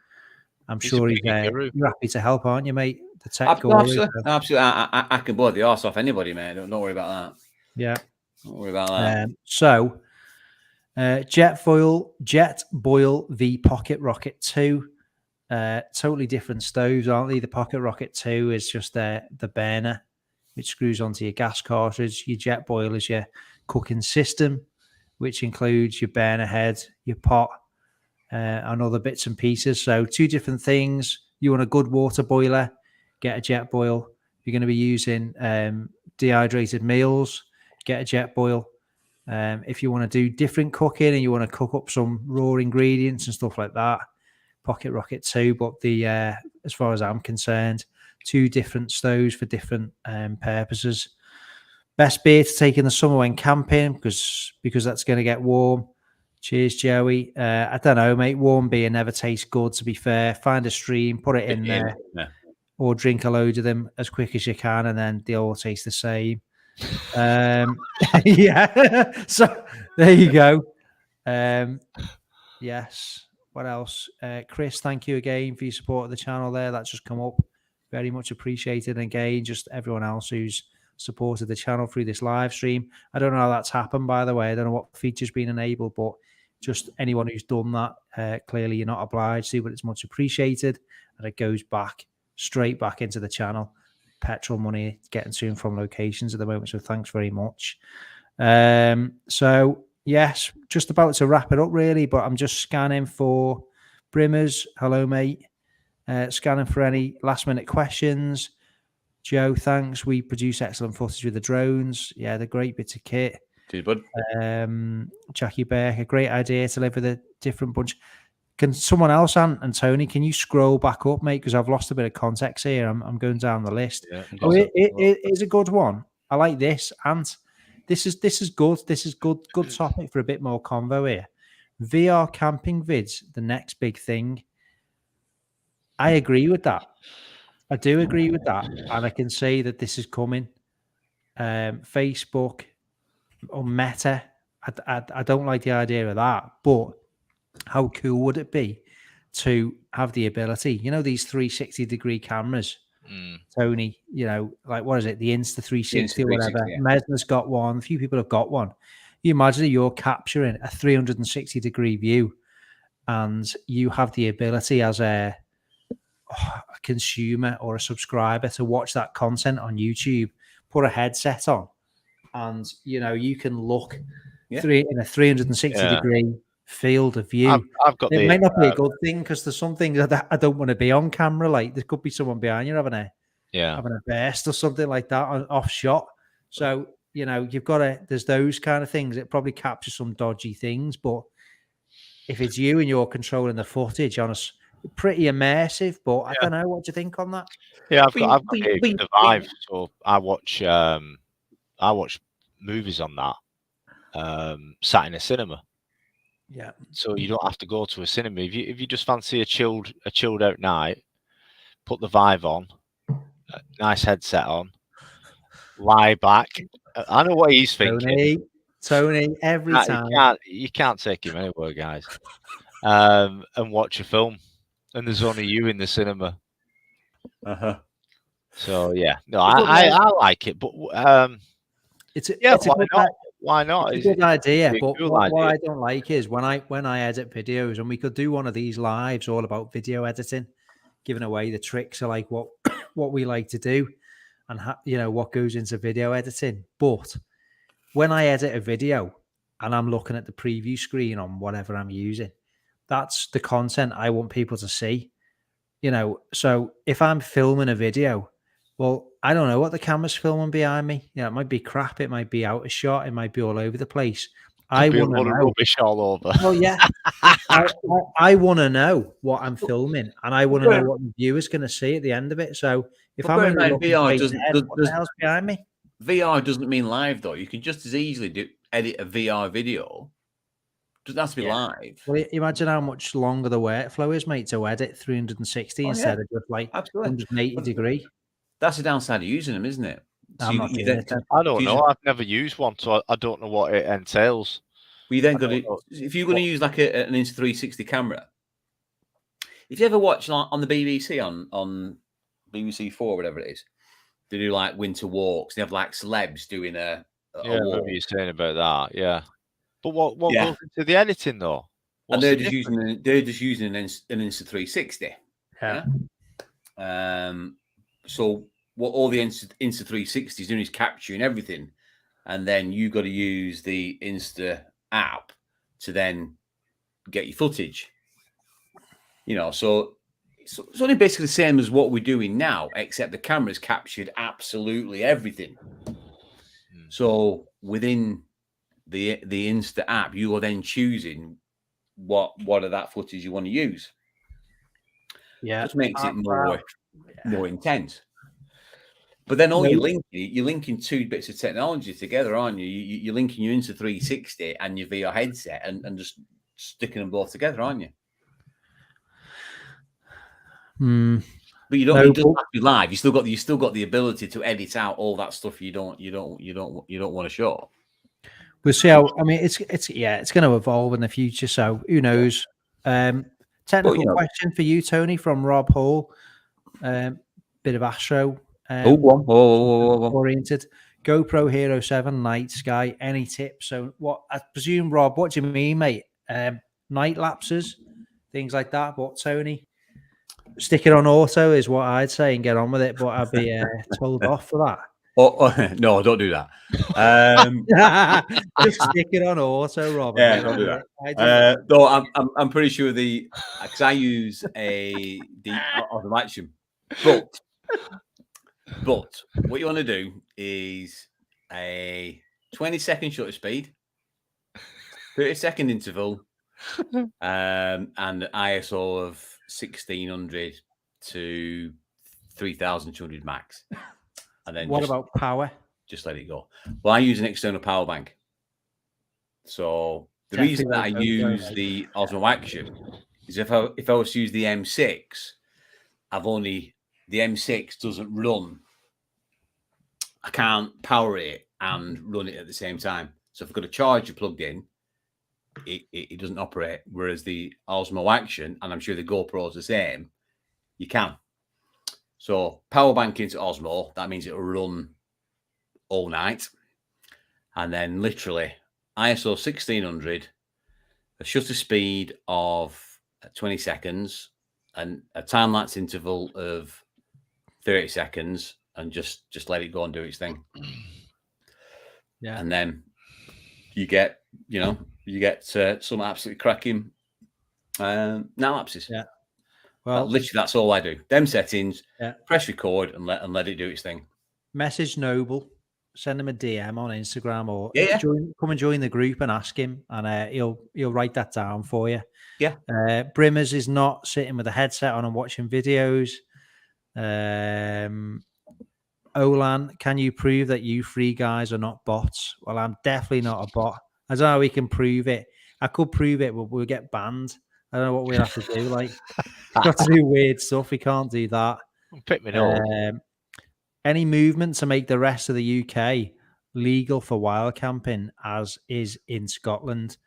I'm sure you're happy to help, aren't you, mate? The tech absolutely. I can blow the arse off anybody, man. Don't worry about that. Yeah, don't worry about that. So, Jetboil v Pocket Rocket 2, totally different stoves, aren't they? The Pocket Rocket 2 is just the burner, which screws onto your gas cartridge. Your Jetboil is your cooking system, which includes your burner head, your pot, and other bits and pieces. So 2 different things. You want a good water boiler, get a jet boil. You're going to be using dehydrated meals, get a jet boil. If you want to do different cooking and you want to cook up some raw ingredients and stuff like that, Pocket Rocket 2. But the as far as I'm concerned, 2 different stoves for different purposes. Best beer to take in the summer when camping, because that's going to get warm. Cheers, Joey. I don't know, mate. Warm beer never tastes good, to be fair. Find a stream, put it in there, or drink a load of them as quick as you can, and then they all taste the same. Yeah. So there you go. Yes. What else? Chris, thank you again for your support of the channel there. That's just come up. Very much appreciated. And again, just everyone else who's supported the channel through this live stream. I don't know how that's happened, by the way. I don't know what feature's been enabled, but just anyone who's done that, clearly you're not obliged to, but it's much appreciated. And it goes back, straight back into the channel. Petrol money getting to and from locations at the moment. So thanks very much. So yes, just about to wrap it up really, but I'm just scanning for Brimmers. Hello, mate. Scanning for any last minute questions. Joe, thanks. We produce excellent footage with the drones. Yeah, the great bits of kit. Cheers, bud. Jackie Beck, a great idea to live with a different bunch. Can someone else, Ant and Tony, can you scroll back up, mate? Because I've lost a bit of context here. I'm going down the list. Yeah, it is a good one. I like this, Ant. This is good. This is good topic for a bit more convo here. VR camping vids, the next big thing. I agree with that. I do agree with that, and I can say that this is coming. Facebook or Meta, I don't like the idea of that, but how cool would it be to have the ability, these 360-degree cameras, Tony, like, what is it, the Insta360 or whatever? Yeah. Mesmer's got one. A few people have got one. You imagine that you're capturing a 360-degree view, and you have the ability as a consumer or a subscriber to watch that content on YouTube, put a headset on, and you can look in a 360-degree field of view. I've got it might not be a good thing, because there's some things that I don't want to be on camera. Like there could be someone behind you having a burst or something like that off shot. So you've got to. There's those kind of things. It probably captures some dodgy things, but if it's you and you're controlling the footage on us. Pretty immersive, but I don't know. What do you think on that? Yeah, I've got the Vive, so I watch movies on that, sat in a cinema. Yeah. So you don't have to go to a cinema if you just fancy a chilled out night. Put the Vive on, nice headset on, lie back. I know what he's thinking. Tony, every time you can't take him anywhere, guys. And watch a film. And there's only you in the cinema. So yeah, no, I like it, but why not? It's a good idea, but what I don't like is when I edit videos, and we could do one of these lives all about video editing, giving away the tricks of like what we like to do, and what goes into video editing. But when I edit a video and I'm looking at the preview screen on whatever I'm using, that's the content I want people to see, So if I'm filming a video, well, I don't know what the camera's filming behind me. It might be crap. It might be out of shot. It might be all over the place. I want to know. Rubbish all over. Well, yeah. I want to know what I'm filming, and I want to know what the viewer's going to see at the end of it. So if I'm VR, what the hell's behind me? VR doesn't mean live though. You can just as easily edit a VR video. Doesn't have to be live. Well, imagine how much longer the workflow is, mate, to edit 360 instead of just like 180 degree. That's the downside of using them, isn't it? I don't know. I've never used one, so I don't know what it entails. We then got to, if you're going to use like an Insta360 camera, if you ever watch on the BBC on BBC 4, whatever it is, they do like winter walks. They have like celebs doing a walk. I remember you saying about that, yeah. But what goes into the editing though? And they're just using an Insta360. Yeah. So what all the Insta360 is doing is capturing everything, and then you got to use the Insta app to then get your footage. So it's only basically the same as what we're doing now, except the camera's captured absolutely everything. So within the Insta app, you are then choosing what of that footage you want to use. Yeah, just makes it more intense. But then you're linking two bits of technology together, aren't you? You're linking your Insta360 and your VR headset and just sticking them both together, aren't you? But you don't. It doesn't have to be live. You still got the ability to edit out all that stuff you don't want to show. We'll see how. I mean, it's going to evolve in the future. So who knows? Technical question for you, Tony, from Rob Hall. Bit of Astro oriented. GoPro Hero 7 Night Sky. Any tips? So what? I presume, Rob. What do you mean, mate? Night lapses, things like that. But Tony, stick it on auto is what I'd say and get on with it. But I'd be told off for that. No, don't do that. Just stick it on auto, Rob. Yeah, don't do that. No, I'm pretty sure because I use the automation, but what you want to do is a 20-second shutter speed, 30-second interval, and an ISO of 1600 to 3200 max. And then what about power? Just let it go. Well, I use an external power bank. So the reason that I use the Osmo Action is if I was to use the M6, the M6 doesn't run. I can't power it and run it at the same time. So if I've got a charger plugged in, it doesn't operate. Whereas the Osmo Action, and I'm sure the GoPro is the same, you can. So power bank into Osmo, that means it'll run all night. And then literally ISO 1600, a shutter speed of 20 seconds, and a time lapse interval of 30 seconds, and just let it go and do its thing. Yeah. And then you get some absolutely cracking now lapses. Yeah. Well, literally, that's all I do. Them settings, press record, and let it do its thing. Message Noble, send him a DM on Instagram, or come and join the group and ask him, and he'll write that down for you. Yeah. Brimmers is not sitting with a headset on and watching videos. Olan, can you prove that you three guys are not bots? Well, I'm definitely not a bot. I don't know how we can prove it. I could prove it, but we'll get banned. I don't know what we'll have to do. Like, got to do weird stuff. We can't do that. Pick me up. Any movement to make the rest of the UK legal for wild camping, as is in Scotland?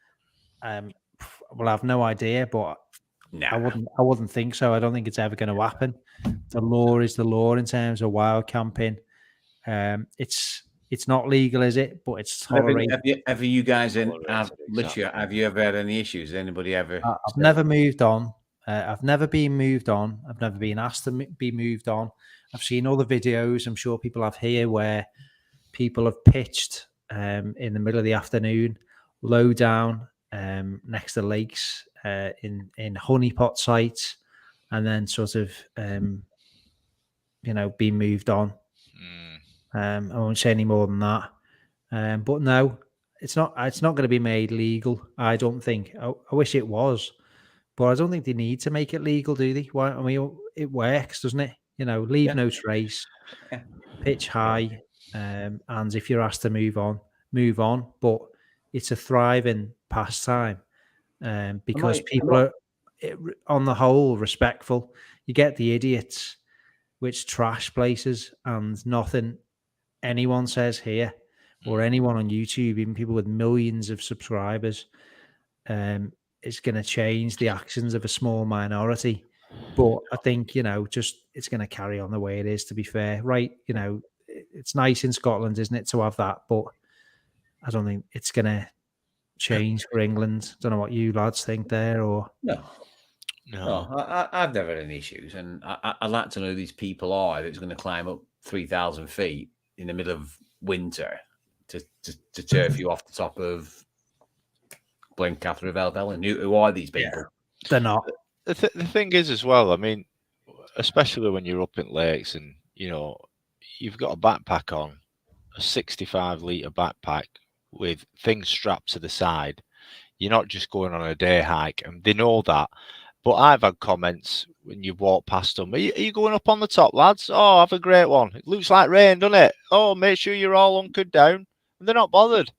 Well, I've no idea, but I wouldn't think so. I don't think it's ever going to happen. The law is the law in terms of wild camping. It's not legal, is it? But it's tolerated. Have you guys have you ever had any issues? Anybody ever? I've never moved on. I've never been moved on. I've never been asked to be moved on. I've seen all the videos. I'm sure people have here where people have pitched in the middle of the afternoon, low down next to lakes in honeypot sites, and then sort of be moved on. I won't say any more than that. But no, it's not going to be made legal. I don't think. I wish it was, but I don't think they need to make it legal, do they? Why? I mean, it works, doesn't it? Leave no trace, pitch high, and if you're asked to move on, move on. But it's a thriving pastime because people are, on the whole, respectful. You get the idiots, which trash places, and nothing anyone says here or anyone on YouTube, even people with millions of subscribers, is going to change the actions of a small minority. But I think, it's going to carry on the way it is, to be fair. Right. It's nice in Scotland, isn't it, to have that? But I don't think it's going to change for England. Don't know what you lads think there, or... No. I've never had any issues. And I'd like to know who these people are that's going to climb up 3,000 feet in the middle of winter to turf you off the top of Blencathra of Elfell. And who are these people? They're not. the thing is as well, I mean, especially when you're up in lakes and, you know, you've got a backpack on, a 65-litre backpack with things strapped to the side. You're not just going on a day hike, and they know that. But I've had comments when you walk past them. Are you going up on the top, lads? Oh, have a great one. It looks like rain, doesn't it? Oh, make sure you're all hunkered down. And they're not bothered.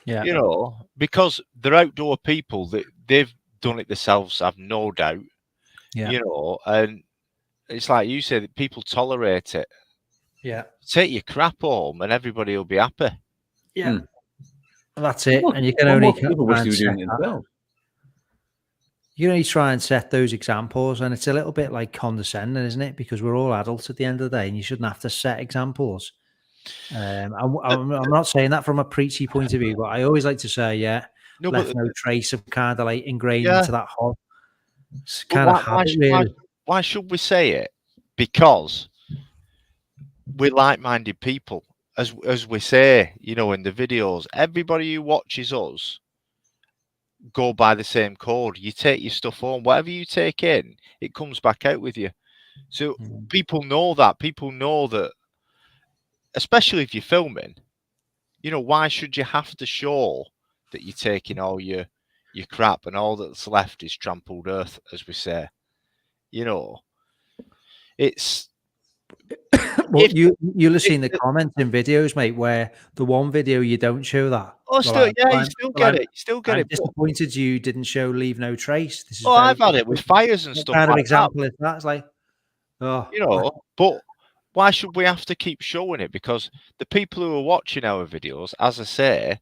Yeah. You know, because they're outdoor people. They've done it themselves, I've no doubt. Yeah. You know, and it's like you said, people tolerate it. Yeah. Take your crap home and everybody will be happy. Yeah. That's it. Well, and you can only people wish they were doing it themselves. You can only try and set those examples, and it's a little bit like condescending, isn't it? Because we're all adults at the end of the day, and you shouldn't have to set examples. I'm not saying that from a preachy point of view, but I always like to say, left no trace of kind of like ingrained into that whole kind of habit, really. Why should we say it? Because we're like-minded people, as we say, you know, in the videos. Everybody who watches us go by the same code. You take your stuff home, whatever you take in, it comes back out with you. So people know that. People know that, especially if you're filming. You know, why should you have to show that you're taking all your crap and all that's left is trampled earth, as we say? You know, it's. Well, you'll have seen the comments in videos, mate, where the one video you don't show that. Oh, still, you still get it. You still get it. I'm disappointed you didn't show leave no trace. This is I've had it with fires and stuff. Kind of example is that. It's like, you know, but why should we have to keep showing it? Because the people who are watching our videos, as I say,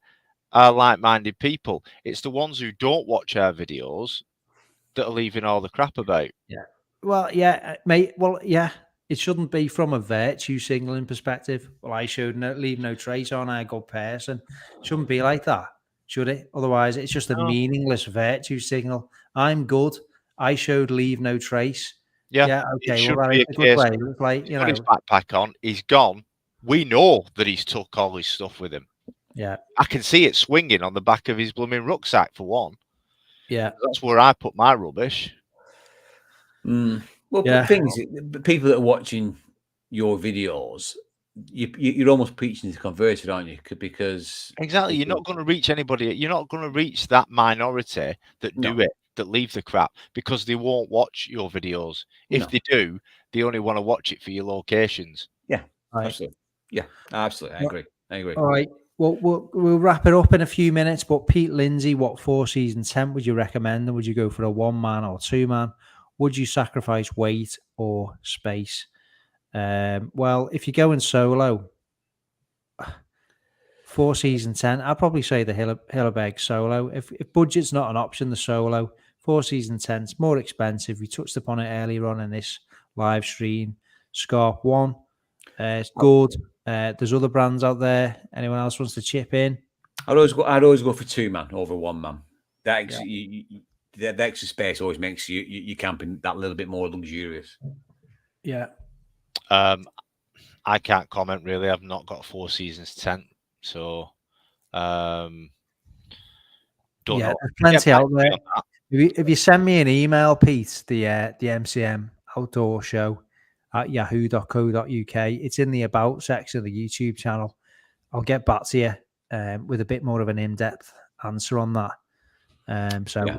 are like-minded people. It's the ones who don't watch our videos that are leaving all the crap about. Yeah. Well, yeah, mate. Well, yeah. It shouldn't be from a virtue signaling perspective. Well, I showed leave no trace on a good person. It shouldn't be like that, should it? Otherwise, it's just a meaningless virtue signal. I'm good. I showed leave no trace. Yeah. Okay. Well, that is a good way. It's like, he's got his backpack on. He's gone. We know that he's took all his stuff with him. Yeah. I can see it swinging on the back of his blooming rucksack, for one. Yeah. That's where I put my rubbish. Well, the thing is, people that are watching your videos, you're almost preaching to converted, aren't you? Because exactly, you're not going to reach anybody. You're not going to reach that minority that do it, that leave the crap, because they won't watch your videos. If they do, they only want to watch it for your locations. Yeah, absolutely. Yeah, absolutely. I agree. All right. Well, we'll wrap it up in a few minutes. But Pete Lindsay, what 4-season tent would you recommend? And would you go for a 1-man or 2-man? Would you sacrifice weight or space? Well, if you're going solo, 4-season tent, I'd probably say the Hilleberg solo. If budget's not an option, the solo 4-season tent's more expensive. We touched upon it earlier on in this live stream. Scarp 1, it's good. There's other brands out there. Anyone else wants to chip in? I'd always go for 2-man over 1-man. The extra space always makes you camping that little bit more luxurious. Yeah. I can't comment really. I've not got a 4-seasons tent, so don't know. There's plenty out there. If you send me an email, Pete, the MCM Outdoor Show at yahoo.co.uk, it's in the about section of the YouTube channel. I'll get back to you with a bit more of an in-depth answer on that.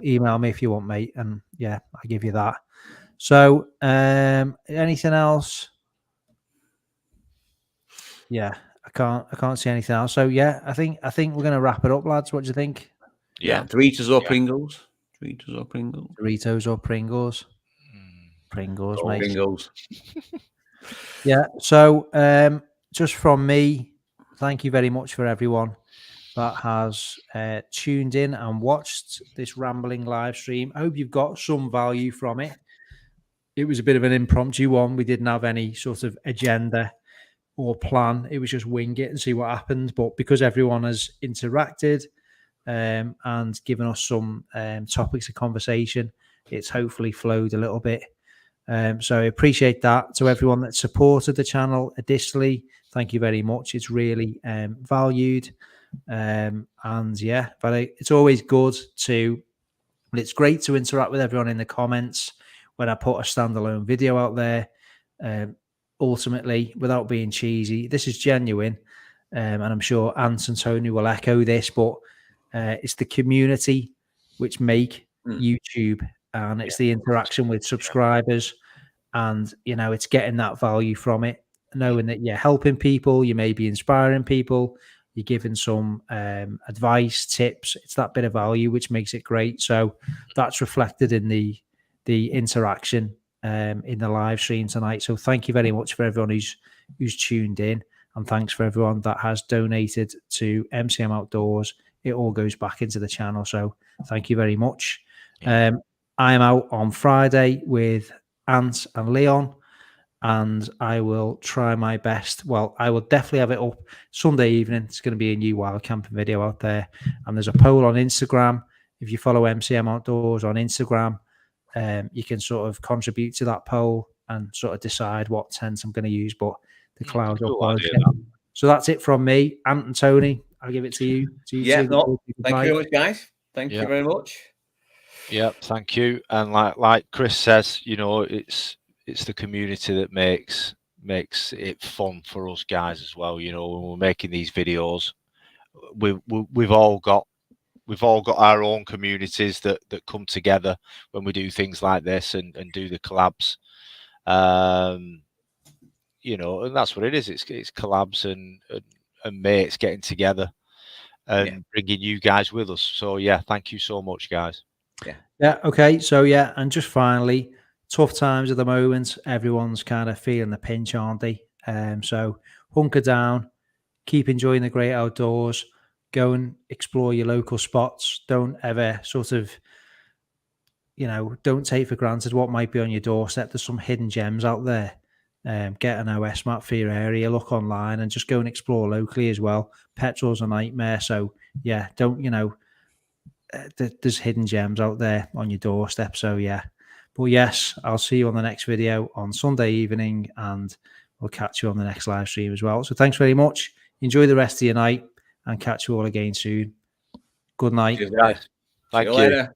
Email me if you want, mate, and I'll give you that. So anything else? I can't see anything else. So I think we're gonna wrap it up, lads. What do you think? Doritos or Pringles? Doritos or Pringles? Doritos or Pringles? Pringles, mate. Pringles. So just from me, thank you very much for everyone that has tuned in and watched this rambling live stream. I hope you've got some value from it. It was a bit of an impromptu one. We didn't have any sort of agenda or plan. It was just wing it and see what happened. But because everyone has interacted and given us some topics of conversation, it's hopefully flowed a little bit. So I appreciate that. To everyone that supported the channel additionally, thank you very much. It's really valued. But it's always good to But it's great to interact with everyone in the comments when I put a standalone video out there. Ultimately, without being cheesy, this is genuine. And I'm sure Ant and Tony will echo this, but it's the community which make YouTube, and it's the interaction with subscribers, and it's getting that value from it, knowing that you're helping people, you may be inspiring people, you're giving some advice, tips. It's that bit of value which makes it great. So that's reflected in the interaction in the live stream tonight. So thank you very much for everyone who's tuned in. And thanks for everyone that has donated to MCM Outdoors. It all goes back into the channel. So thank you very much. I am out on Friday with Ant and Leon, and I will try my best. Well, I will definitely have it up Sunday evening. It's going to be a new wild camping video out there. And there's a poll on Instagram. If you follow MCM Outdoors on Instagram, you can sort of contribute to that poll and sort of decide what tent I'm going to use. But the cloud up. So that's it from me, Ant and Tony. I'll give it to you. Thank you very much, guys. Thank you very much. Yeah, thank you. And like Chris says, it's the community that makes it fun for us guys as well. When we're making these videos, we've all got our own communities that come together when we do things like this and do the collabs. And that's what it is. It's collabs and mates getting together and bringing you guys with us. So yeah, thank you so much, guys. Yeah. Okay. So yeah, and just finally, tough times at the moment. Everyone's kind of feeling the pinch, aren't they? So hunker down, keep enjoying the great outdoors. Go and explore your local spots. Don't ever sort of, don't take for granted what might be on your doorstep. There's some hidden gems out there. Get an OS map for your area, look online, and just go and explore locally as well. Petrol's a nightmare. So yeah, don't, there's hidden gems out there on your doorstep. So yeah, but yes, I'll see you on the next video on Sunday evening, and we'll catch you on the next live stream as well. So thanks very much. Enjoy the rest of your night, and catch you all again soon. Good night. Thank you.